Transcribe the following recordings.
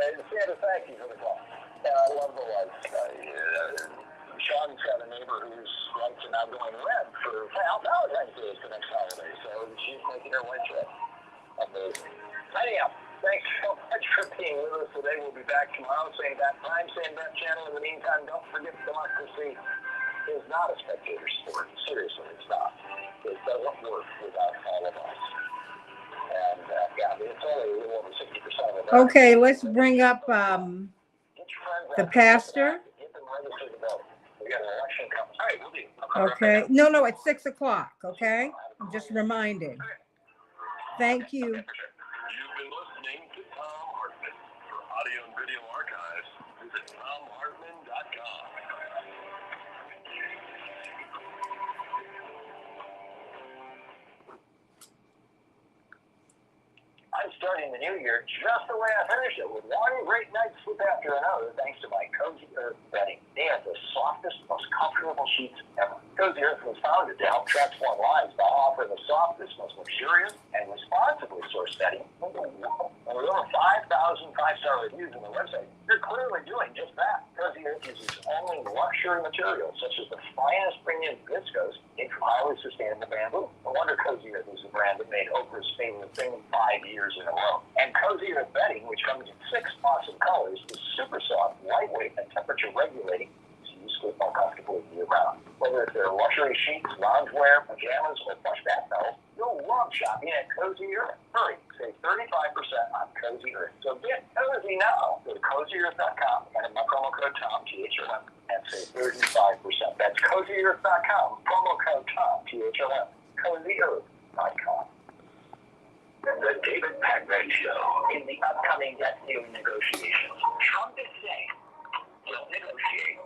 Santa, thank you for the call. I love the lights. Sean's got a neighbor whose lights are now going red for Valentine's Day is the next holiday, so she's making her way through it. Amazing. Anyhow, thanks so much for being with us today. We'll be back tomorrow, same bat time, same bat channel. In the meantime, don't forget democracy is not a spectator sport. Seriously, it's not. It doesn't work without all of us. And it's only a little over 60% of it. Okay, let's bring up the pastor. We got an election coming. All right, we'll do. Okay. No, it's 6 o'clock. Okay. I'm just reminding. Thank you. You've been listening to Tom Hartman. For audio and video archives, visit tomhartman.com. I'm starting the new year just the way I finished it, with one great night's sleep after another, thanks to my Cozy Earth bedding. They have the softest, most comfortable sheets ever. Cozy Earth was founded to help transform lives by offering the softest, most luxurious, and responsibly sourced bedding in the world. And with over 5,000 five-star reviews on the website, they're clearly doing just that. Cozy Earth uses only luxury materials, such as the finest premium viscose made from highly sustainable bamboo. No wonder Cozy Earth is the brand that made Oprah's favorite thing 5 years in a row. And Cozy Earth bedding, which comes in 6 awesome colors, is super soft, lightweight, and temperature regulating, so you sleep more comfortably year-round. Whether it's their luxury sheets, loungewear, pajamas, or plush bath towels, you'll love shopping at Cozy Earth. Hurry, save 35% on Cozy Earth. So get cozy now. Go to CozyEarth.com and my promo code TOM, THOM, and save 35%. That's CozyEarth.com, promo code TOM, THOM, CozyEarth.com. The David Packman Show. In the upcoming debt ceiling negotiations, Trump is saying, don't negotiate.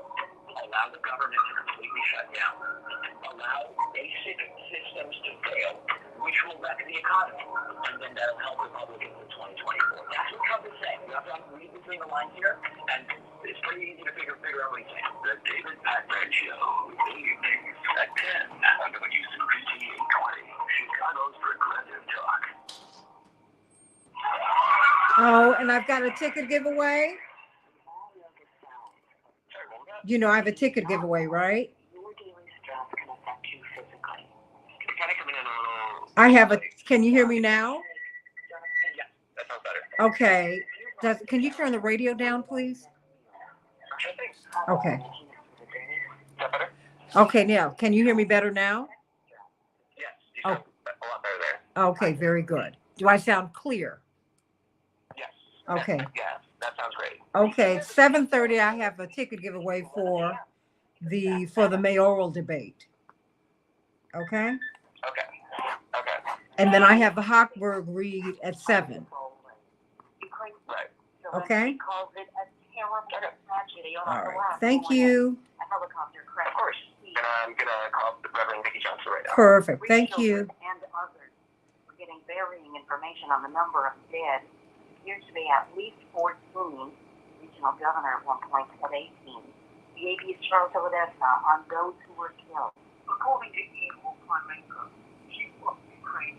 Allow the government to completely shut down. Allow basic systems to fail, which will wreck the economy. And then that'll help Republicans in 2024. That's what Trump is saying. You have to read between the lines here, and it's pretty easy to figure out what he's saying. The David Packman Show. Evenings at 10 on WCPT 820. Chicago's Progressive Talk. Oh, and I've got a ticket giveaway. You know, I have a ticket giveaway, right? I have a, can you hear me now? Yeah, that sounds better. Okay. Can you turn the radio down, please? Okay. Is that better? Okay, now, can you hear me better now? Yes, you sound a lot better there. Okay, very good. Do I sound clear? Yes. Okay. Yeah, that sounds great. Okay, 7:30, I have a ticket giveaway for the mayoral debate. Okay? Okay. And then I have the Hochberg read at 7. Right. Okay? Okay. All right. Thank you. Of course. And I'm going to call the Reverend Vicki Johnson right now. Perfect. Thank you. And others. We're getting varying information on the number of dead. It appears to be at least 14. Regional governor at one point said 18. The AB's Charles Odessa on those who were killed. According to Equal Prime Minister, Chief of Ukraine,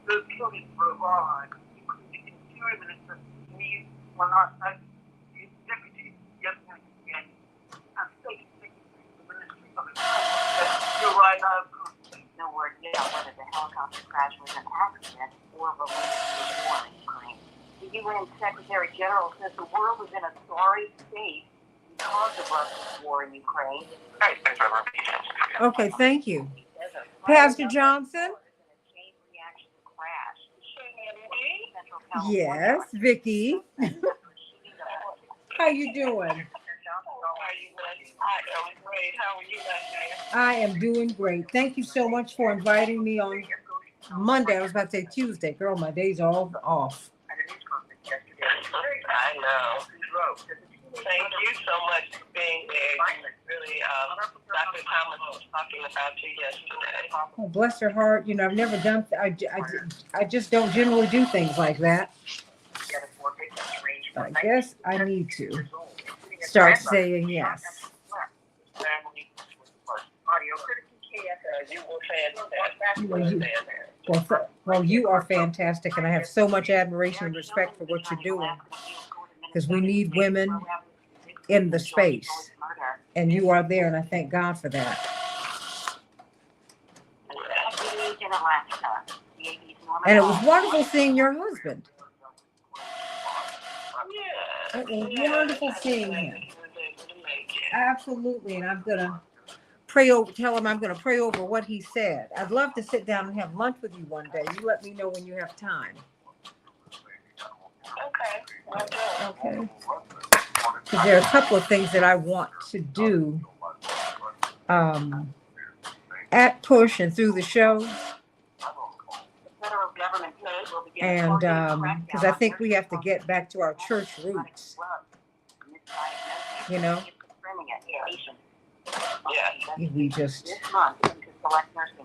those killed in Brevard, including Interior Minister Lee Monarch, his deputy, Lieutenant and State Secretary of the Ministry of Interior. You're right, no word yet on whether the helicopter crash was an accident or related to the war in Ukraine. The UN Secretary General says the world is in a sorry state because of Russia's war in Ukraine. Hey, thanks, Reverend Vicki Johnson. Okay, thank you. Pastor Johnson? Yes, Vicki. How you doing? I am doing great. Thank you so much for inviting me on Monday. I was about to say Tuesday. Girl, my days are all off. I know. Thank you so much for being there. Really, Dr. Thomas was talking about you yesterday. Oh, bless her heart. You know, I've never done, I just don't generally do things like that. But I guess I need to start saying yes. You were saying that. Well, you are fantastic, and I have so much admiration and respect for what you're doing, because we need women in the space, and you are there, and I thank God for that. And it was wonderful seeing your husband. It was wonderful seeing him. Absolutely, and I'm gonna tell him I'm gonna pray over what he said. I'd love to sit down and have lunch with you one day. You let me know when you have time. Okay. Because there are a couple of things that I want to do at Push and through the show. And because I think we have to get back to our church roots. You know? Yeah. We just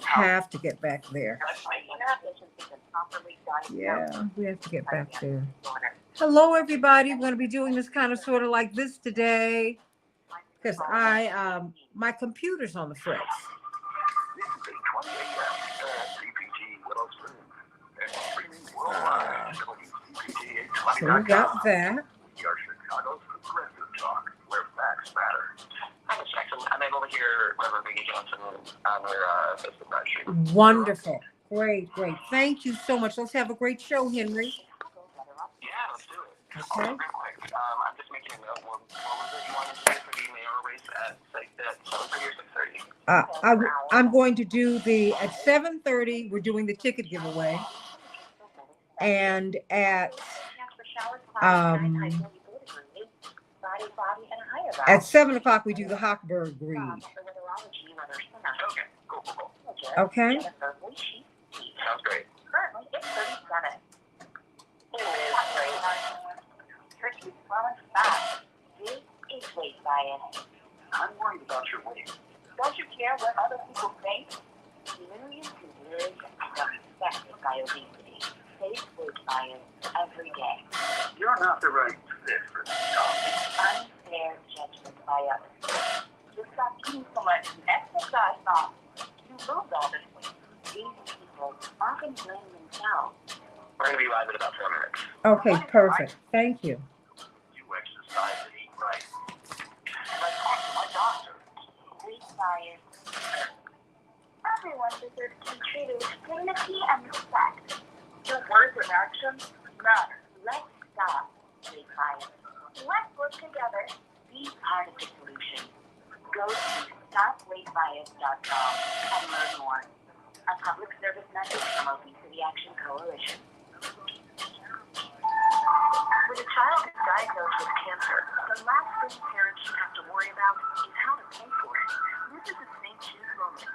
have to get back there. Yeah, we have to get back there. Hello, everybody. We're going to be doing this kind of sort of like this today because my computer's on the fritz. So we got that. I'm able to hear Reverend Vicky Johnson on her Facebook live stream. Wonderful. Great. Thank you so much. Let's have a great show, Henry. Yeah, let's do it. Okay. Real quick, I'm just making a note. What was it you wanted to do for the mayoral race at 7:30 or 6:30? I'm going to do at 7:30, we're doing the ticket giveaway. And at 7 o'clock, we do the Hochberg read. Okay, cool. Okay? Sounds great. Currently, it's 37. Turkey's growing fast. This is weight bias. I'm worried about your weight. Don't you care what other people think? Millions who live are affected by obesity face weight bias every day. You're not the right fit for this job. Unfair judgment by others. Just stop eating so much and exercise off. You lose all this weight. These people often blame themselves. We're going to be live in about 4 minutes. Okay, perfect. Thank you. You exercise and eat right. And I talked to my doctor. Weight bias. Everyone deserves to be treated with dignity and respect. Your words and actions matter. Let's stop weight bias. Let's work together. Be part of the solution. Go to stopweightbias.com and learn more. A public service message from Obesity Action Coalition. When a child is diagnosed with cancer, the last thing parents should have to worry about is how to pay for it. This is a St. Jude moment.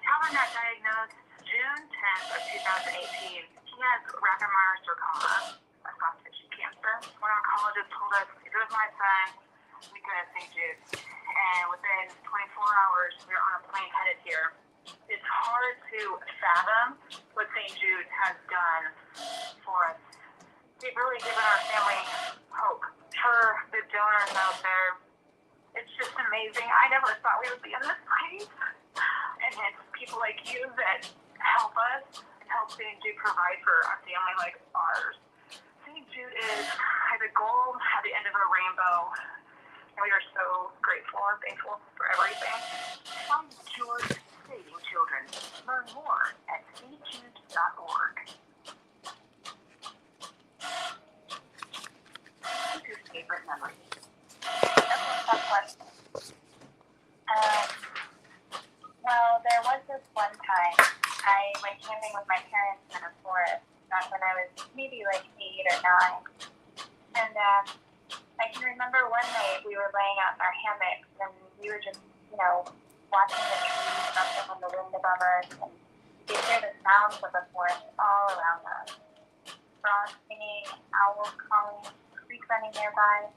Calvin got diagnosed June 10th of 2018. He has Rapid-Meyer sarcoma, a soft tissue cancer. When oncologists told us if it was my son, we could have St. Jude. And within 24 hours, we were on a plane headed here. It's hard to fathom what St. Jude has done for us. They've really given our family hope. For the donors out there, it's just amazing. I never thought we would be in this place. And it's people like you that help us and help St. Jude provide for a family like ours. St. Jude is the gold at the end of a rainbow. And we are so grateful and thankful for everything. Find Jude Saving Children. Learn more at stjude.org. What's your favorite memory? That's a tough question. Well, there was this one time I went camping with my parents in a forest, not when I was maybe like 8 or 9. And I can remember one night we were laying out in our hammocks and we were just, watching the trees rustle from the wind above us, and you hear the sounds of the forest all around us. Frogs singing, owls calling, creek running nearby.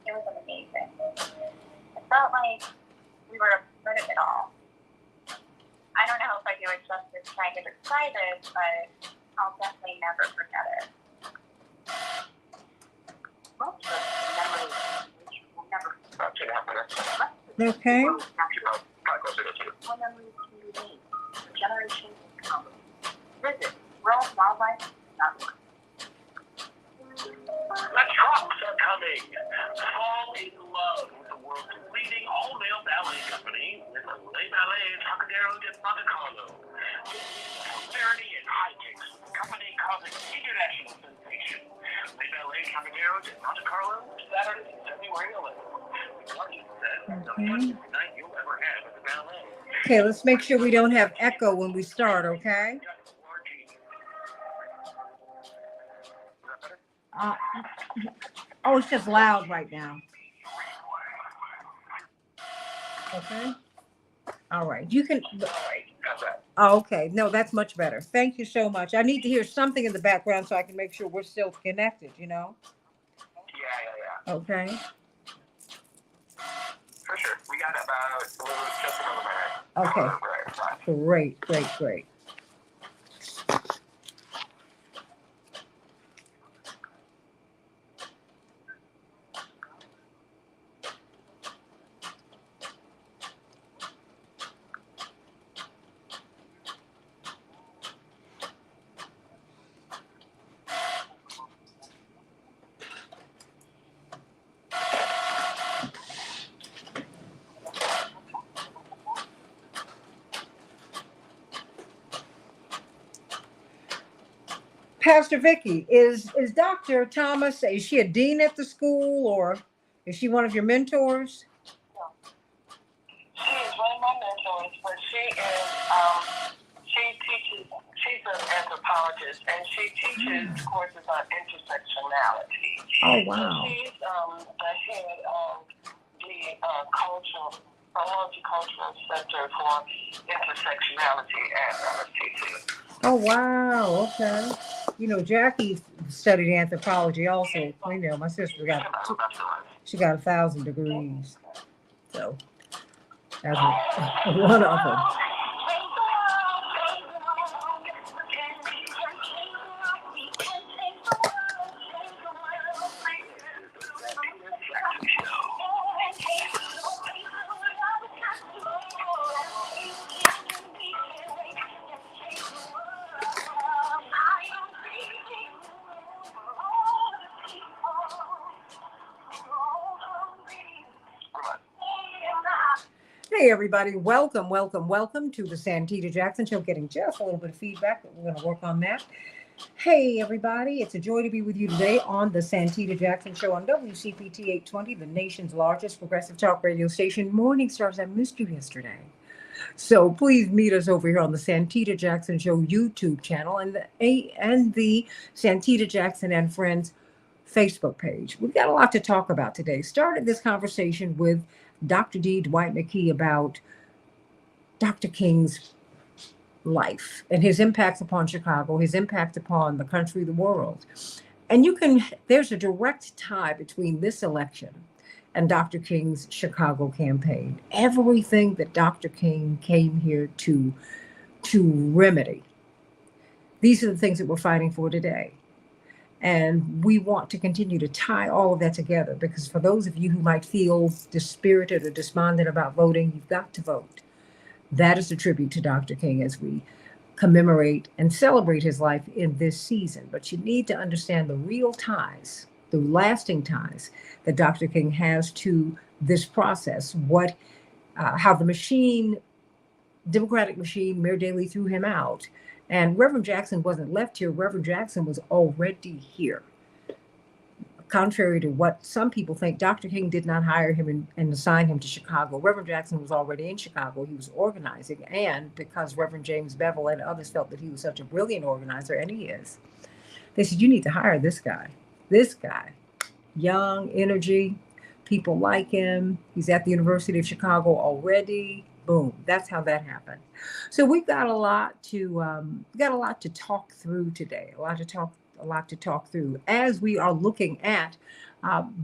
It was amazing. It felt like we were a part of it all. I don't know if I do it justice trying to describe it, but I'll definitely never forget it. Most of the memories which will never About 2.5 minutes. Okay. Probably closer to 2. What memories can be made for generations to come? Visit Sing. Fall in love with the world's leading all-male ballet company with Les Ballets Trocadero de Monte Carlo. Hilarity and hijinks with the company causing international sensation. Les Ballets Trocadero de Monte Carlo, Saturday, February 11th. The largest set, the funniest night you'll ever have at the ballet. Okay, let's make sure we don't have echo when we start, okay? Oh, it's just loud right now. Okay. All right. You can. Oh, okay. No, that's much better. Thank you so much. I need to hear something in the background so I can make sure we're still connected, Yeah. Okay. For sure. We got about just another minute. Okay. Right. Great. Pastor Vicky, is Dr. Thomas, is she a dean at the school or is she one of your mentors? She is one of my mentors, but she teaches, she's an anthropologist, and she teaches courses on intersectionality. Oh, wow. So she's the head of the multicultural center for intersectionality at MSTC. Oh, wow. Okay. You know, Jackie studied anthropology also. You know, my sister got 1,000 degrees. So that's one of them. Hey, everybody. Welcome to the Santita Jackson Show. Getting just a little bit of feedback, but we're going to work on that. Hey, everybody. It's a joy to be with you today on the Santita Jackson Show on WCPT 820, the nation's largest progressive talk radio station. Morning Stars, I missed you yesterday. So please meet us over here on the Santita Jackson Show YouTube channel and the Santita Jackson and Friends Facebook page. We've got a lot to talk about today. Started this conversation with Dr. D. Dwight McKee about Dr. King's life and his impact upon Chicago, his impact upon the country, the world. And there's a direct tie between this election and Dr. King's Chicago campaign. Everything that Dr. King came here to remedy. These are the things that we're fighting for today. And we want to continue to tie all of that together because for those of you who might feel dispirited or despondent about voting, you've got to vote. That is a tribute to Dr. King as we commemorate and celebrate his life in this season. But you need to understand the real ties, the lasting ties that Dr. King has to this process, how the Democratic machine, Mayor Daley threw him out. And Reverend Jackson wasn't left here. Reverend Jackson was already here. Contrary to what some people think, Dr. King did not hire him and assign him to Chicago. Reverend Jackson was already in Chicago. He was organizing. And because Reverend James Bevel and others felt that he was such a brilliant organizer, and he is, they said, you need to hire this guy. This guy. Young, energy, people like him. He's at the University of Chicago already. Boom. That's how that happened. So we've got a lot to talk through today. A lot to talk through as we are looking at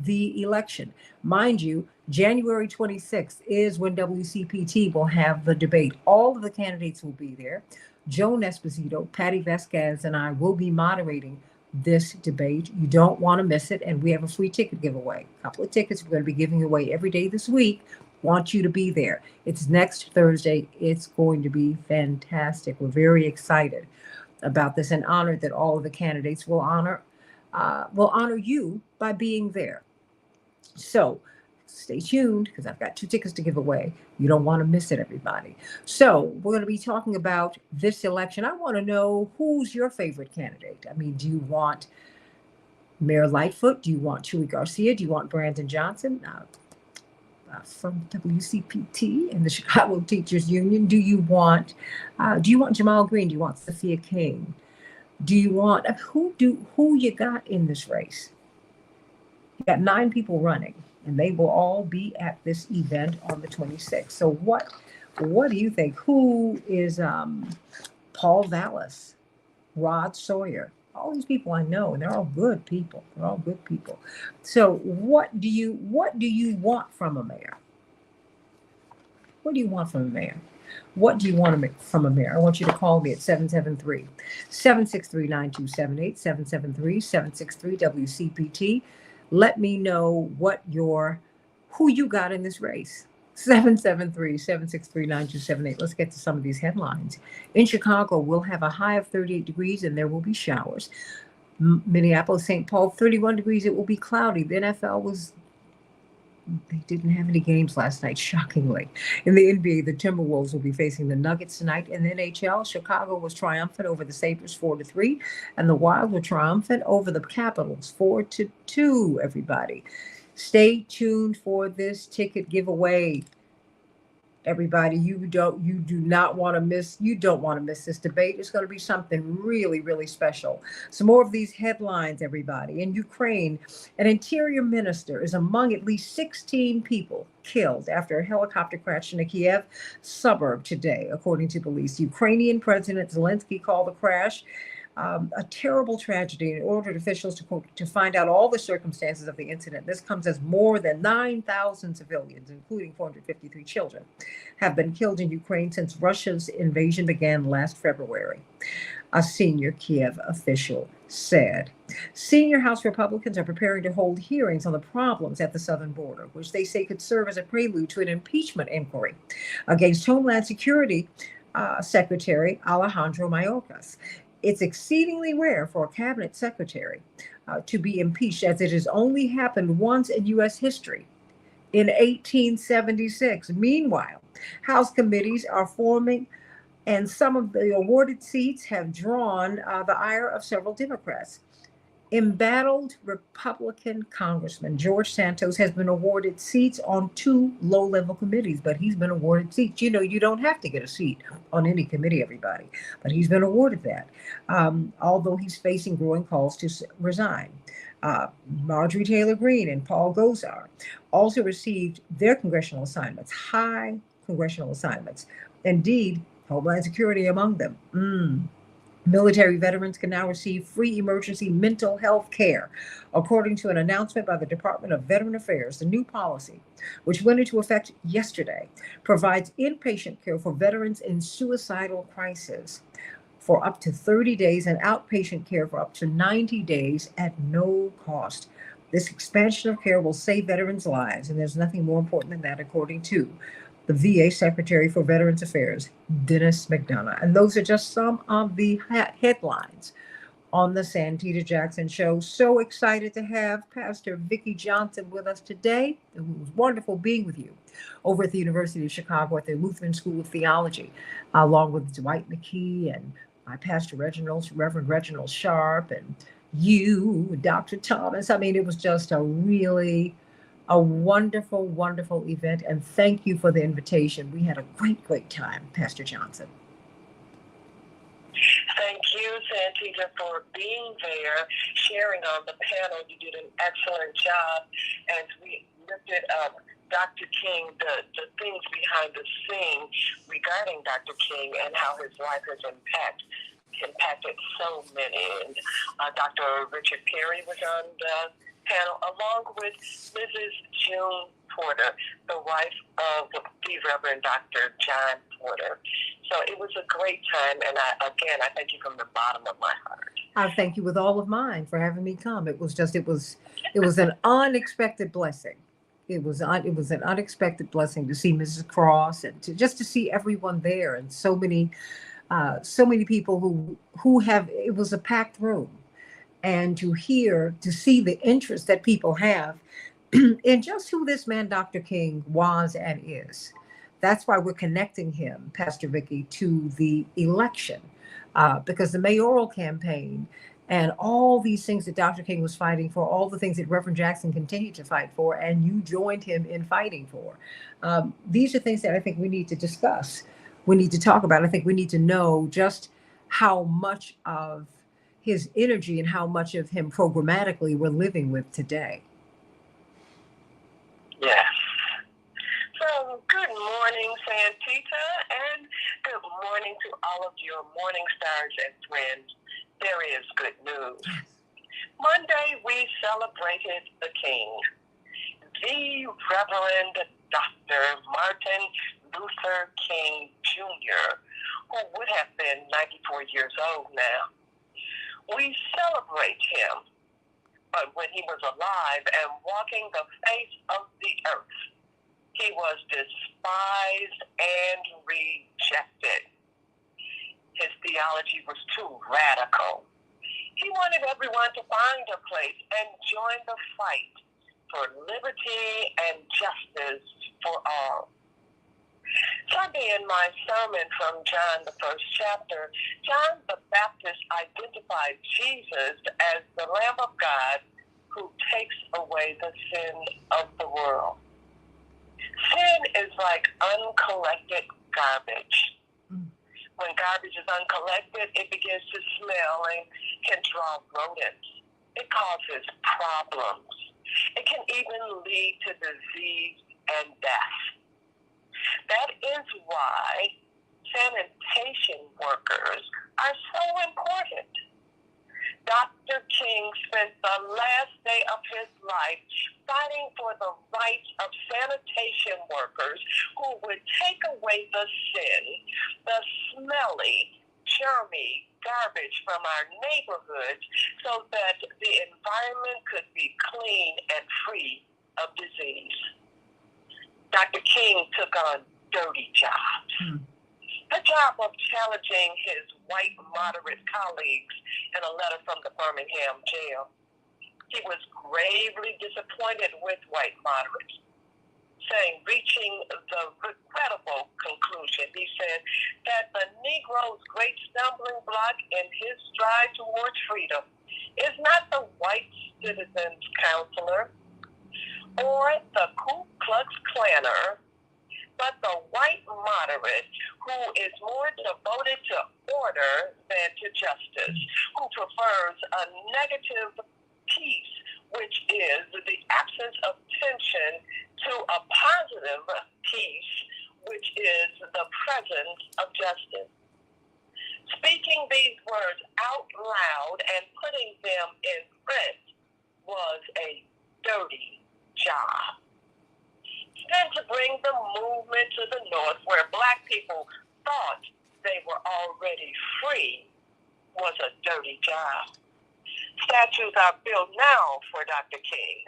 the election. Mind you, January 26th is when WCPT will have the debate. All of the candidates will be there. Joan Esposito, Patty Vasquez, and I will be moderating this debate. You don't want to miss it. And we have a free ticket giveaway. A couple of tickets we're going to be giving away every day this week. Want you to be there. It's next Thursday. It's going to be fantastic. We're very excited about this and honored that all of the candidates will honor you by being there. So stay tuned because I've got 2 tickets to give away. You don't want to miss it, everybody. So we're going to be talking about this election. I want to know, who's your favorite candidate? I mean, do you want Mayor Lightfoot? Do you want Chuy Garcia? Do you want Brandon Johnson? From WCPT and the Chicago Teachers Union. Do you want Jamal Green? Do you want Sophia King? Do you want who you got in this race? You got 9 people running, and they will all be at this event on the 26th. So what do you think? Who is Paul Vallis, Rod Sawyer? All these people I know, and they're all good people. They're all good people. So what do you want from a mayor? What do you want from a mayor? What do you want from a mayor? I want you to call me at 773-763-9278, 773-763-WCPT. Let me know who you got in this race. 773-763-9278. Let's get to some of these headlines. In Chicago, we'll have a high of 38 degrees and there will be showers. Minneapolis, St. Paul, 31 degrees. It will be cloudy. The NFL they didn't have any games last night, shockingly. In the NBA, the Timberwolves will be facing the Nuggets tonight. In the NHL, Chicago was triumphant over the Sabres 4-3, and the Wild were triumphant over the Capitals 4-2, everybody. Stay tuned for this ticket giveaway. Everybody, you don't want to miss this debate. It's going to be something really, really special. Some more of these headlines, everybody. In Ukraine, an interior minister is among at least 16 people killed after a helicopter crashed in a Kiev suburb today, according to police. Ukrainian President Zelensky called the crash a terrible tragedy and ordered officials to find out all the circumstances of the incident. This comes as more than 9,000 civilians, including 453 children, have been killed in Ukraine since Russia's invasion began last February, a senior Kiev official said. Senior House Republicans are preparing to hold hearings on the problems at the southern border, which they say could serve as a prelude to an impeachment inquiry against Homeland Security Secretary Alejandro Mayorkas. It's exceedingly rare for a cabinet secretary to be impeached, as it has only happened once in U.S. history, in 1876. Meanwhile, House committees are forming, and some of the awarded seats have drawn the ire of several Democrats. Embattled Republican Congressman George Santos has been awarded seats on 2 low-level committees, but he's been awarded seats. You know, you don't have to get a seat on any committee, everybody, but he's been awarded that, although he's facing growing calls to resign. Marjorie Taylor Greene and Paul Gosar also received their congressional assignments, high congressional assignments. Indeed, Homeland Security among them. Military veterans can now receive free emergency mental health care, according to an announcement by the Department of Veteran Affairs. The new policy, which went into effect yesterday, provides inpatient care for veterans in suicidal crisis for up to 30 days and outpatient care for up to 90 days at no cost. This expansion of care will save veterans' lives, and there's nothing more important than that, according to the VA Secretary for Veterans Affairs, Dennis McDonough. And those are just some of the headlines on the Santita Jackson Show. So excited to have Pastor Vicki Johnson with us today. It was wonderful being with you over at the University of Chicago at the Lutheran School of Theology, along with Dwight McKee and my Pastor Reverend Reginald Sharp, and you, Dr. Thomas. I mean, it was just a wonderful, wonderful event. And thank you for the invitation. We had a great time, Pastor Johnson. Thank you, Santita, for being there, sharing on the panel. You did an excellent job as we lifted up Dr. King, the things behind the scene regarding Dr. King and how his life has impacted so many. And Dr. Richard Perry was on the panel, along with Mrs. June Porter, the wife of the Reverend Dr. John Porter. So it was a great time, and I thank you from the bottom of my heart. I thank you with all of mine for having me come. It was an unexpected blessing. It was an unexpected blessing to see Mrs. Cross and to see everyone there, and so many people who have. It was a packed room, and to see the interest that people have in just who this man, Dr. King, was and is. That's why we're connecting him, Pastor Vicki, to the election, because the mayoral campaign and all these things that Dr. King was fighting for, all the things that Reverend Jackson continued to fight for, and you joined him in fighting for. These are things that I think we need to discuss. We need to talk about. I think we need to know just how much of his energy and how much of him programmatically we're living with today. Yes. So, good morning, Santita, and good morning to all of your morning stars and friends. There is good news. Monday, we celebrated the King, the Reverend Dr. Martin Luther King Jr., who would have been 94 years old now. We celebrate him, but when he was alive and walking the face of the earth, he was despised and rejected. His theology was too radical. He wanted everyone to find a place and join the fight for liberty and justice for all. Sunday in my sermon from John, the first chapter, John the Baptist identified Jesus as the Lamb of God who takes away the sin of the world. Sin is like uncollected garbage. When garbage is uncollected, it begins to smell and can draw rodents. It causes problems. It can even lead to disease and death. That is why sanitation workers are so important. Dr. King spent the last day of his life fighting for the rights of sanitation workers who would take away the sin, the smelly, germy garbage from our neighborhoods so that the environment could be clean and free of disease. Dr. King took on dirty jobs. The job of challenging his white moderate colleagues in a letter from the Birmingham jail. He was gravely disappointed with white moderates, reaching the regrettable conclusion. He said that the Negro's great stumbling block in his stride towards freedom is not the white citizen's counselor or the Ku Klux Klanner, but the white moderate who is more devoted to order than to justice, who prefers a negative peace, which is the absence of tension, to a positive peace, which is the presence of justice. Speaking these words out loud and putting them in print was a dirty job. Then to bring the movement to the North, where Black people thought they were already free, was a dirty job. Statues are built now for Dr. King.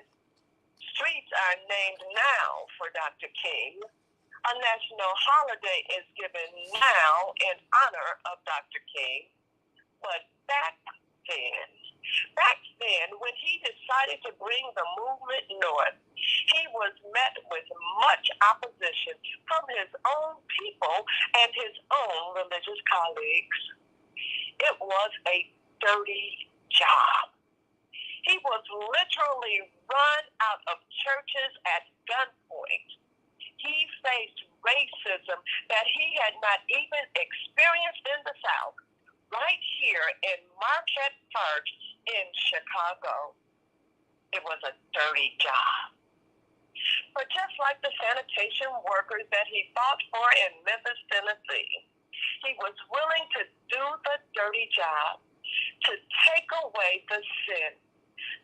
Streets are named now for Dr. King. A national holiday is given now in honor of Dr. King. But back then, when he decided to bring the movement north, he was met with much opposition from his own people and his own religious colleagues. It was a dirty job. He was literally run out of churches at gunpoint. He faced racism that he had not even experienced in the South, right here in Marquette Park in Chicago. It was a dirty job. But just like the sanitation workers that he fought for in Memphis, Tennessee, he was willing to do the dirty job, to take away the sin,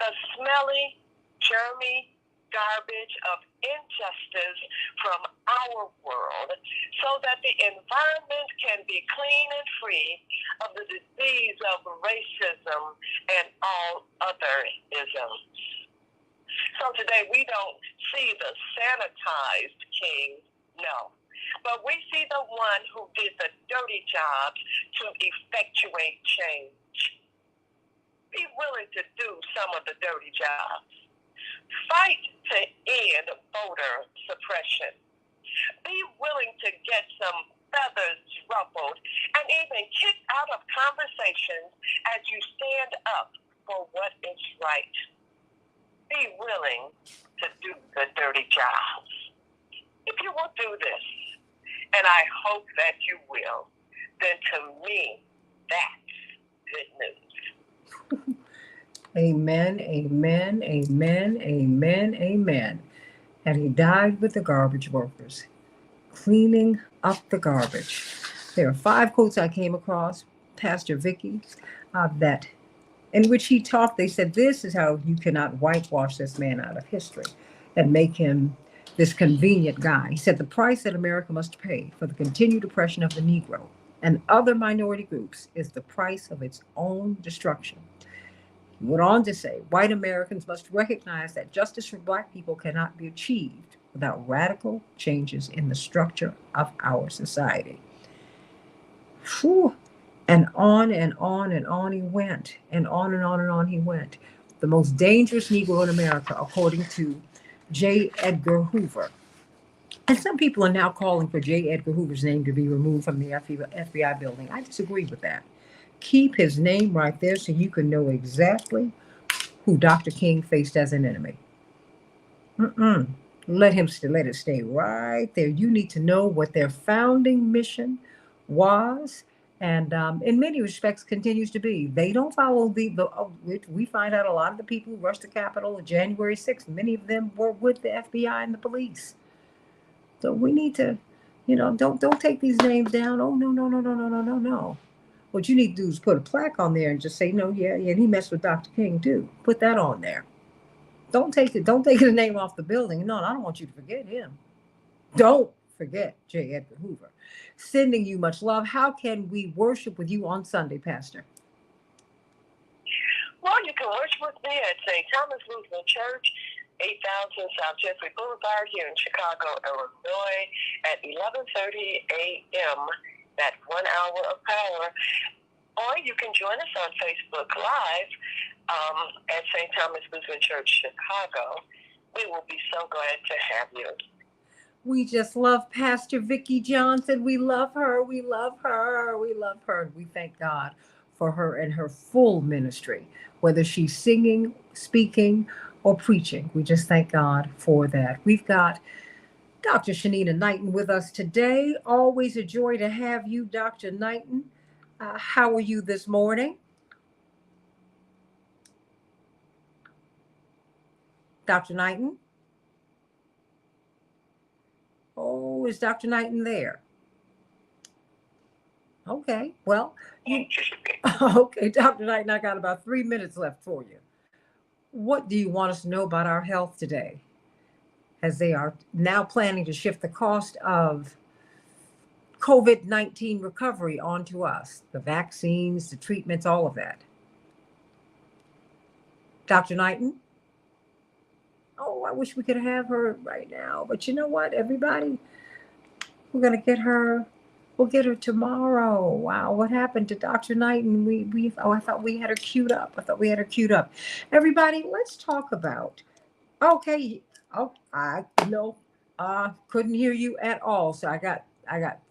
the smelly, germy garbage of injustice from our world, so that the environment can be clean and free of the disease of racism and all other isms. So today we don't see the sanitized king, no, but we see the one who did the dirty jobs to effectuate change. Be willing to do some of the dirty jobs. Fight to end voter suppression. Be willing to get some feathers ruffled and even kicked out of conversations as you stand up for what is right. Be willing to do the dirty jobs. If you will do this, and I hope that you will, then to me, that's good news. Amen, amen, amen, amen, amen. And he died with the garbage workers, cleaning up the garbage. There are 5 quotes I came across, Pastor Vicky, that in which he talked. They said, this is how you cannot whitewash this man out of history and make him this convenient guy. He said, the price that America must pay for the continued oppression of the Negro and other minority groups is the price of its own destruction. He went on to say, white Americans must recognize that justice for Black people cannot be achieved without radical changes in the structure of our society. Whew. And on and on and on he went, and on and on and on he went. The most dangerous Negro in America, according to J. Edgar Hoover. And some people are now calling for J. Edgar Hoover's name to be removed from the FBI building. I disagree with that. Keep his name right there so you can know exactly who Dr. King faced as an enemy. Let it stay right there. You need to know what their founding mission was, and in many respects continues to be. They don't follow we find out a lot of the people who rushed the Capitol on January 6th, many of them were with the FBI and the police. So we need to, don't take these names down. Oh, no. What you need to do is put a plaque on there and just say, no, yeah, and he messed with Dr. King too. Put that on there. Don't take his name off the building. No, I don't want you to forget him. Don't forget J. Edgar Hoover. Sending you much love. How can we worship with you on Sunday, Pastor? Well, you can worship with me at St. Thomas Lutheran Church, 8000 South Jeffrey Boulevard here in Chicago, Illinois, at 11:30 a.m. That's 1 hour of power. Or you can join us on Facebook Live at St. Thomas Lutheran Church, Chicago. We will be so glad to have you. We just love Pastor Vicki Johnson. We love her. We love her. We love her. We thank God for her and her full ministry, whether she's singing, speaking, or preaching. We just thank God for that. We've got Dr. Shanina Knighton with us today. Always a joy to have you, Dr. Knighton. How are you this morning? Dr. Knighton? Oh, is Dr. Knighton there? Okay, well, okay, Dr. Knighton, I got about 3 minutes left for you. What do you want us to know about our health today, as they are now planning to shift the cost of COVID-19 recovery onto us, the vaccines, the treatments, all of that? Dr. Knighton? Oh, I wish we could have her right now, but you know what, everybody? We're going to get her. We'll get her tomorrow. Wow, what happened to Dr. Knighton? I thought we had her queued up. Everybody, let's talk about. Okay. Oh, I couldn't hear you at all. So I got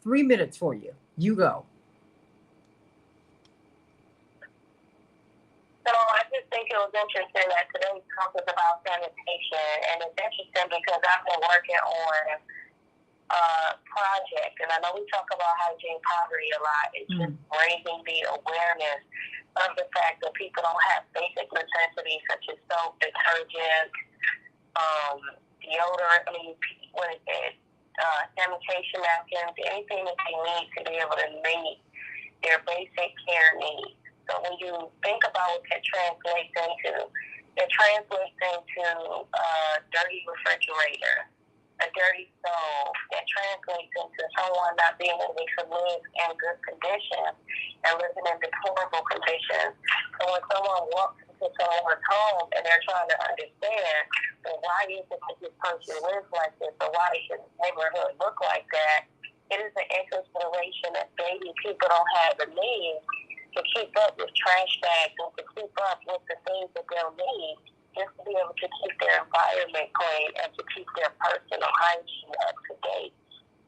3 minutes for you. You go. So I just think it was interesting that today's talk is about sanitation, and it's interesting because I've been working on project, and I know we talk about hygiene poverty a lot. It's just raising the awareness of the fact that people don't have basic necessities such as soap, detergent, deodorant, sanitation napkins, anything that they need to be able to meet their basic care needs. So when you think about what that translates into, it translates into a dirty refrigerator, a dirty stove. That translates into someone not being able to live in good conditions and living in deplorable conditions. So when someone walks into someone's home and they're trying to understand, well, why is it that this person lives like this, or why does this neighborhood look like that, it is an inconsideration that maybe people don't have the means to keep up with trash bags and to keep up with the things that they'll need to just to be able to keep their environment clean and to keep their personal hygiene up to date.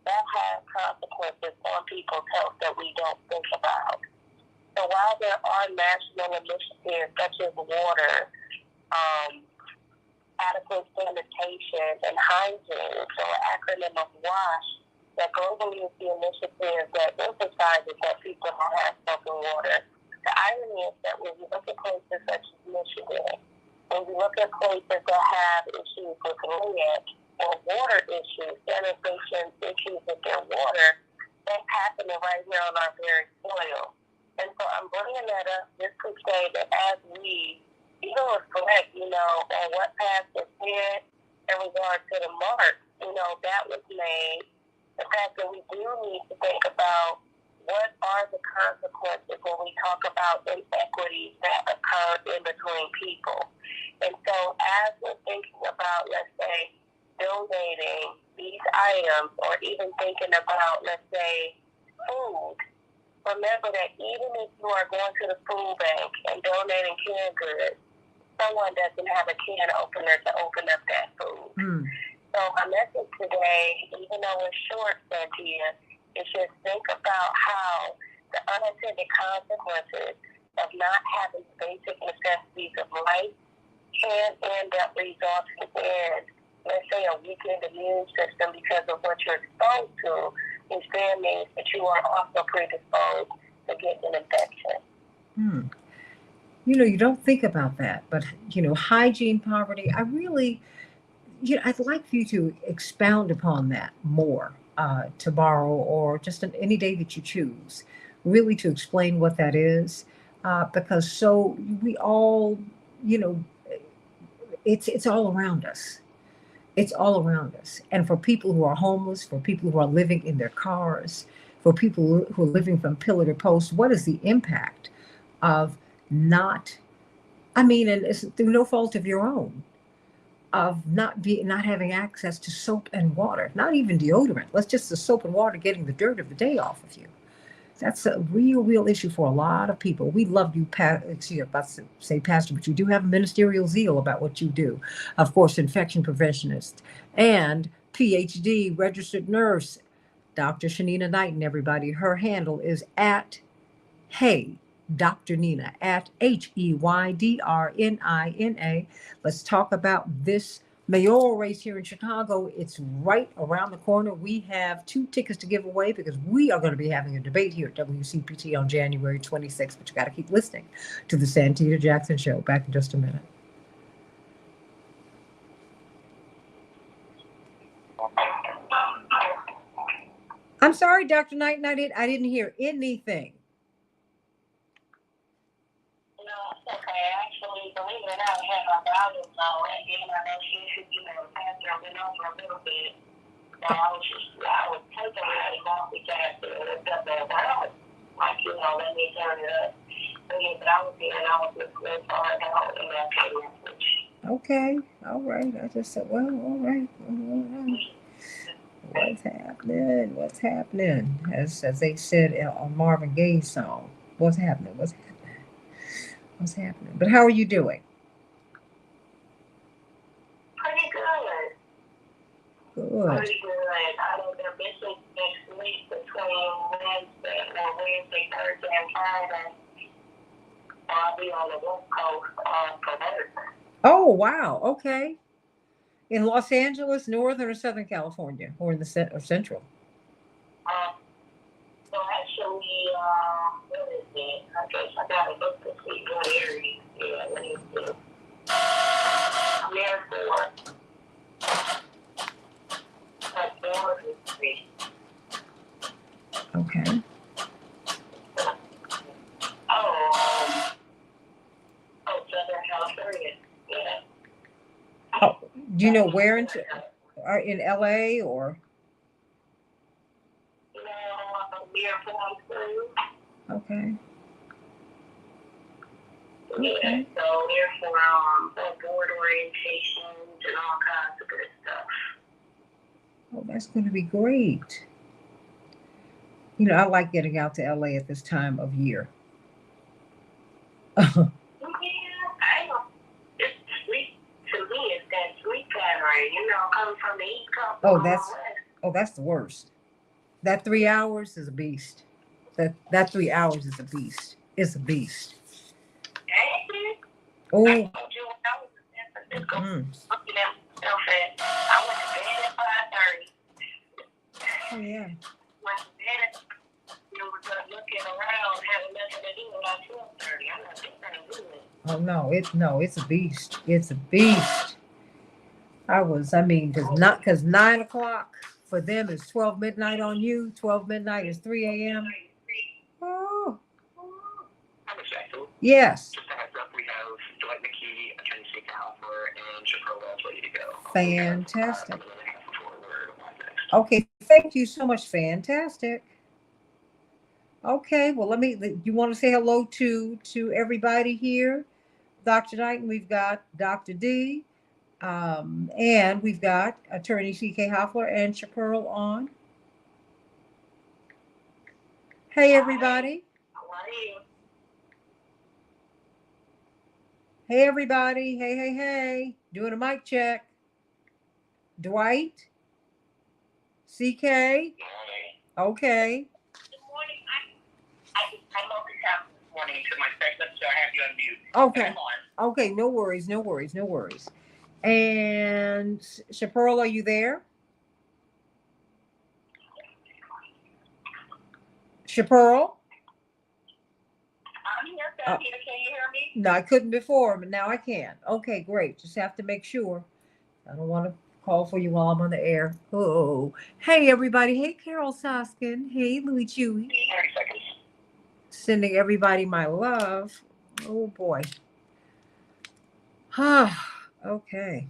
That has consequences on people's health that we don't think about. So while there are national initiatives such as water, adequate sanitation, and hygiene, so an acronym of WASH, that globally is the initiative that emphasizes that people don't have soap and water. The irony is that when you look at places such as Michigan, when you look at places that have issues with lead or water issues, sanitation issues with their water, that's happening right here on our very soil. And so I'm bringing that up just to say that as we even reflect, on what Pastor said in regard to the mark, that was made, the fact that we do need to think about what are the consequences when we talk about inequities that occur in between people. And so as we're thinking about, let's say, donating these items or even thinking about, let's say, food, remember that even if you are going to the food bank and donating canned goods, someone doesn't have a can opener to open up that food. So my message today, even though it's short, Santita, is just think about how the unintended consequences of not having basic necessities of life can end up resulting in, let's say, a weakened immune system because of what you're exposed to, which then means that you are also predisposed to get an infection. You don't think about that, but, hygiene, poverty, I'd like for you to expound upon that more tomorrow or just any day that you choose, really to explain what that is, because so we all, it's all around us. It's all around us. And for people who are homeless, for people who are living in their cars, for people who are living from pillar to post, what is the impact of and it's through no fault of your own, of not having access to soap and water, not even deodorant. Let's just the soap and water getting the dirt of the day off of you. That's a real issue for a lot of people. We love you, about to say pastor, but you do have a ministerial zeal about what you do. Of course, infection preventionist and PhD registered nurse, Dr. Shanina Knighton, everybody. Her handle is at Hey Dr. Nina, at HEYDRNINA. Let's talk about this mayoral race here in Chicago. It's right around the corner. We have 2 tickets to give away because we are going to be having a debate here at WCPT on January 26th. But you got to keep listening to the Santita Jackson Show. Back in just a minute. I'm sorry, Dr. Knighton, I didn't hear anything. Okay, actually, believe it or not, I had my volume low, and then I know she should be able to pass her been on for a little bit. So I was taking really multitasking and stuff like that. Like, let me turn it up. But I was listening for her out in that message. Okay, all right. I just said, well, all right. What's happening? As they said on Marvin Gaye's song, what's happening? But how are you doing? Pretty good. Pretty good. I will be missing next week between Wednesday, Thursday, and Friday. I'll be on the West Coast for Thursday. Oh, wow. Okay. In Los Angeles, Northern or Southern California, or in the Central? So actually, what is it? I guess I gotta look to see what area. Yeah, let me see. I'm there for Okay. Southern California. Yeah. Oh, do you know where in LA or? Okay. Yeah, so we're for board orientations and all kinds of good stuff. Oh, that's going to be great. I like getting out to LA at this time of year. Coming from the East Coast. That's the worst. That 3 hours is a beast. That 3 hours is a beast. It's a beast. Oh. I told you when I was in San Francisco, looking at myself at, I went to bed at 5:30. Oh yeah. Went to bed at, was looking around, having nothing to do about 12:30. I'm like, this ain't good. Oh no, it's a beast. It's a beast. Because 9 o'clock for them is 12 midnight on you. 12 midnight is 3 a.m. Oh. I'm respectful. Yes. Just a heads up, we have Dwight McKee, attorney Santita, and Chappelle Wells ready to go. Fantastic. Next. Okay, thank you so much. Fantastic. Okay, well, you want to say hello to everybody here? Dr. Knight, we've got Dr. D, and we've got attorney C.K. Hoffler and Chappelle on. Hey, everybody. How are you? Hey, everybody. Hey. Doing a mic check. Dwight? CK? Okay. Good morning. I know this happened this morning to my segment, so I have you on mute. Okay. Okay, no worries. And Chappelle, are you there? Chappelle? I'm here, Santita. Can you hear me? No, I couldn't before, but now I can. Okay, great. Just have to make sure. I don't want to call for you while I'm on the air. Oh, hey, everybody. Hey, Carol Soskin. Hey, Louie Chewy. 30 seconds. Sending everybody my love. Oh, boy. Okay.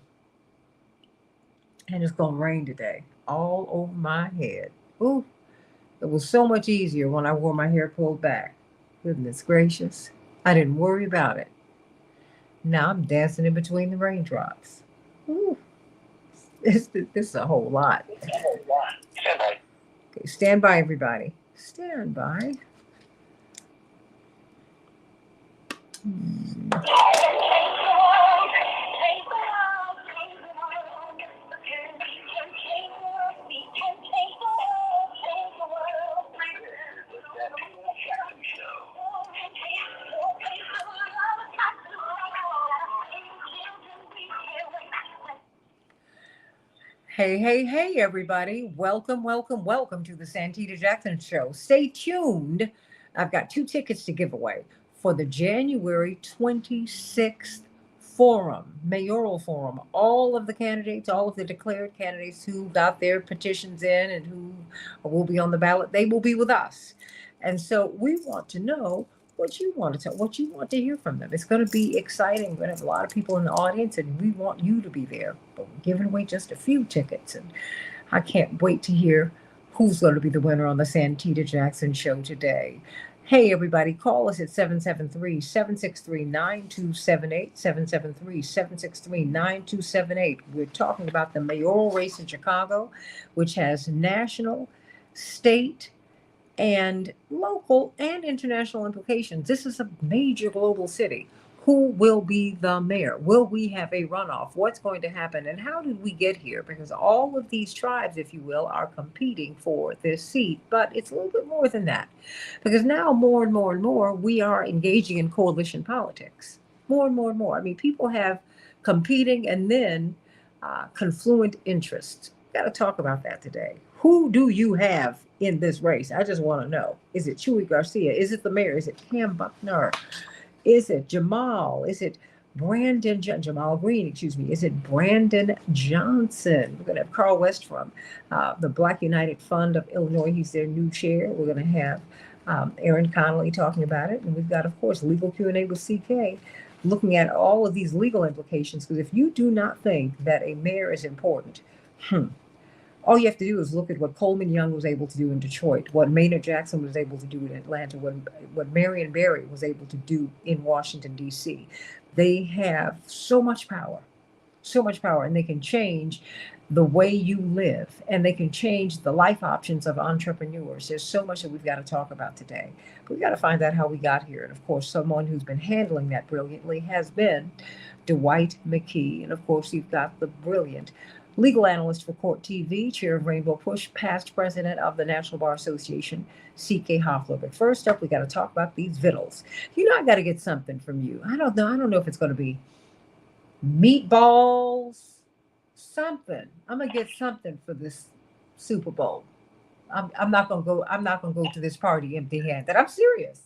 And it's going to rain today. All over my head. Ooh, it was so much easier when I wore my hair pulled back. Goodness gracious. I didn't worry about it. Now I'm dancing in between the raindrops. Ooh. This is a whole lot. Stand by. Okay, stand by, everybody. Stand by. Hey, everybody. Welcome to the Santita Jackson Show. Stay tuned. I've got 2 tickets to give away for the January 26th forum, mayoral forum. All of the candidates, all of the declared candidates who got their petitions in and who will be on the ballot, they will be with us. And so we want to know what you want to tell, what you want to hear from them. It's going to be exciting. We're going to have a lot of people in the audience, and we want you to be there. But we're giving away just a few tickets, and I can't wait to hear who's going to be the winner on the Santita Jackson Show today. Hey, everybody, call us at 773-763-9278, 773-763-9278. We're talking about the mayoral race in Chicago, which has national, state, and local and international implications. This is a major global city. Who will be the mayor? Will we have a runoff? What's going to happen? And how did we get here? Because all of these tribes, if you will, are competing for this seat. But it's a little bit more than that. Because now more and more, we are engaging in coalition politics. More and more. I mean, people have competing and then confluent interests. Got to talk about that today. Who do you have in this race? I just want to know. Is it Chuy Garcia? Is it the mayor? Is it Cam Buckner? Is it Jamal? Is it Jamal Green, excuse me. Is it Brandon Johnson? We're going to have Carl West from the Black United Fund of Illinois. He's their new chair. We're going to have Aaron Connolly talking about it. And we've got, of course, legal Q&A with CK, looking at all of these legal implications. Because if you do not think that a mayor is important, all you have to do is look at what Coleman Young was able to do in Detroit, what Maynard Jackson was able to do in Atlanta, what Marion Barry was able to do in Washington, D.C. They have so much power, and they can change the way you live, and they can change the life options of entrepreneurs. There's so much that we've got to talk about today. But we've got to find out how we got here. And of course, someone who's been handling that brilliantly has been Dwight McKee. And of course, you've got the brilliant legal analyst for Court TV, chair of Rainbow Push, past president of the National Bar Association, C.K. Hoffler. But first up, we got to talk about these vittles. You know, I got to get something from you. I don't know. I don't know if it's going to be meatballs, something. I'm gonna get something for this Super Bowl. I'm not gonna go. I'm not gonna go to this party empty-handed. I'm serious.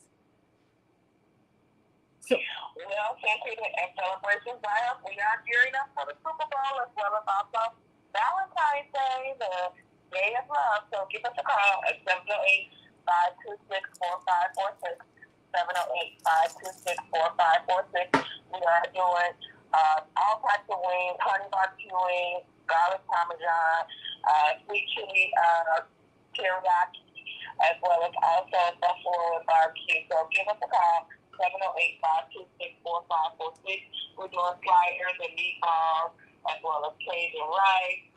So, Well, Santita, and celebrations are up. We are gearing up for the Super Bowl as well as also Valentine's Day, the Day of Love. So give us a call at 708-526-4546. 708-526-4546. We are doing all types of wings, honey barbecue wings, garlic parmesan, sweet chili teriyaki, as well as also buffalo and barbecue. So give us a call, 708-526-4546. We're doing sliders and meatballs, as well as Cajun rice,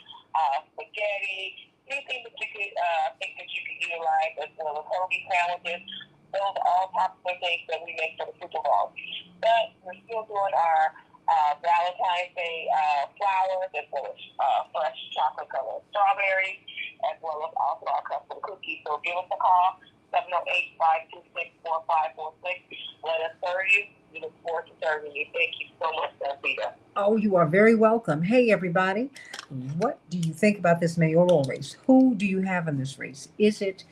spaghetti, anything that you could think that you could utilize, as well as hoagie sandwiches. Those are all popular things that we make for the Super Bowl. But we're still doing our Valentine's Day flowers, as well as fresh chocolate-colored strawberries, as well as also our custom cookies. So give us a call, 708-526-4546. Let us serve you. We look forward to serving you. Thank you so much, Santita. oh, you are very welcome. Hey, everybody, what do you think about this mayoral race? Who do you have in this race? Is it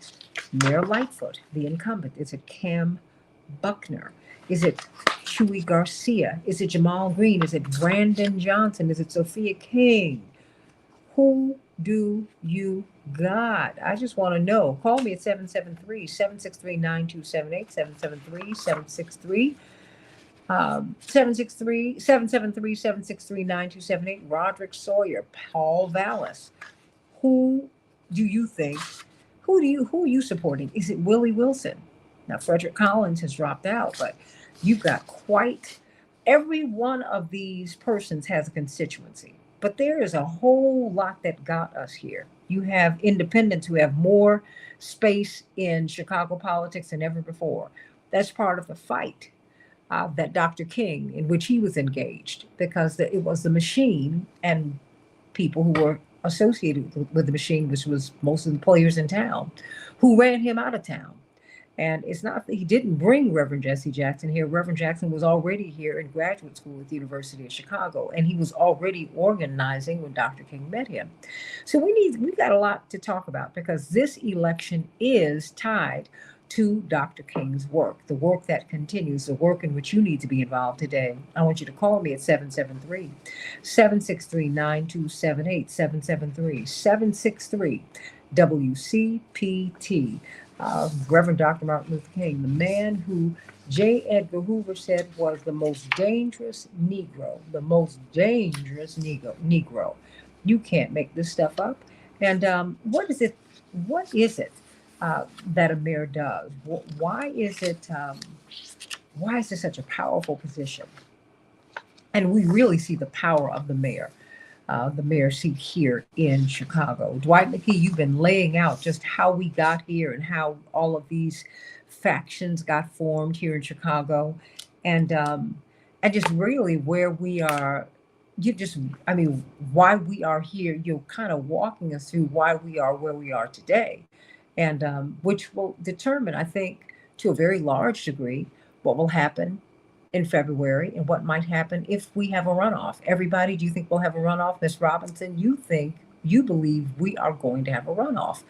Mayor Lightfoot, the incumbent? Is it Cam Buckner? Is it Chewy Garcia? Is it Jamal Green? Is it Brandon Johnson? Is it Sophia King? Who do you got? I just want to know. Call me at 773-763-9278, 773-763. 773-763-9278. Roderick Sawyer, Paul Vallis. Who do you think? Who are you supporting? Is it Willie Wilson? Now Frederick Collins has dropped out, but you've got quite every one of these persons has a constituency. But there is a whole lot that got us here. You have independents who have more space in Chicago politics than ever before. That's part of the fight that Dr. King, in which he was engaged, because it was the machine and people who were associated with the machine, which was most of the players in town, who ran him out of town. And it's not that he didn't bring Reverend Jesse Jackson here. Reverend Jackson was already here in graduate school at the University of Chicago, and he was already organizing when Dr. King met him. So we've got a lot to talk about, because this election is tied to Dr. King's work, the work that continues, the work in which you need to be involved today. I want you to call me at 773-763-9278, 773-763 WCPT. Reverend Dr. Martin Luther King, the man who J. Edgar Hoover said was the most dangerous Negro, the most dangerous Negro. You can't make this stuff up. And what is it that a mayor does? Why is it such a powerful position? And we really see the power of the mayor seat here in Chicago. Dwight McKee, you've been laying out just how we got here and how all of these factions got formed here in Chicago, and just really where we are. Why we are here. You're kind of walking us through why we are where we are today, and which will determine, I think, to a very large degree, what will happen in February and what might happen if we have a runoff. Everybody, do you think we'll have a runoff? Ms. Robinson, you believe we are going to have a runoff.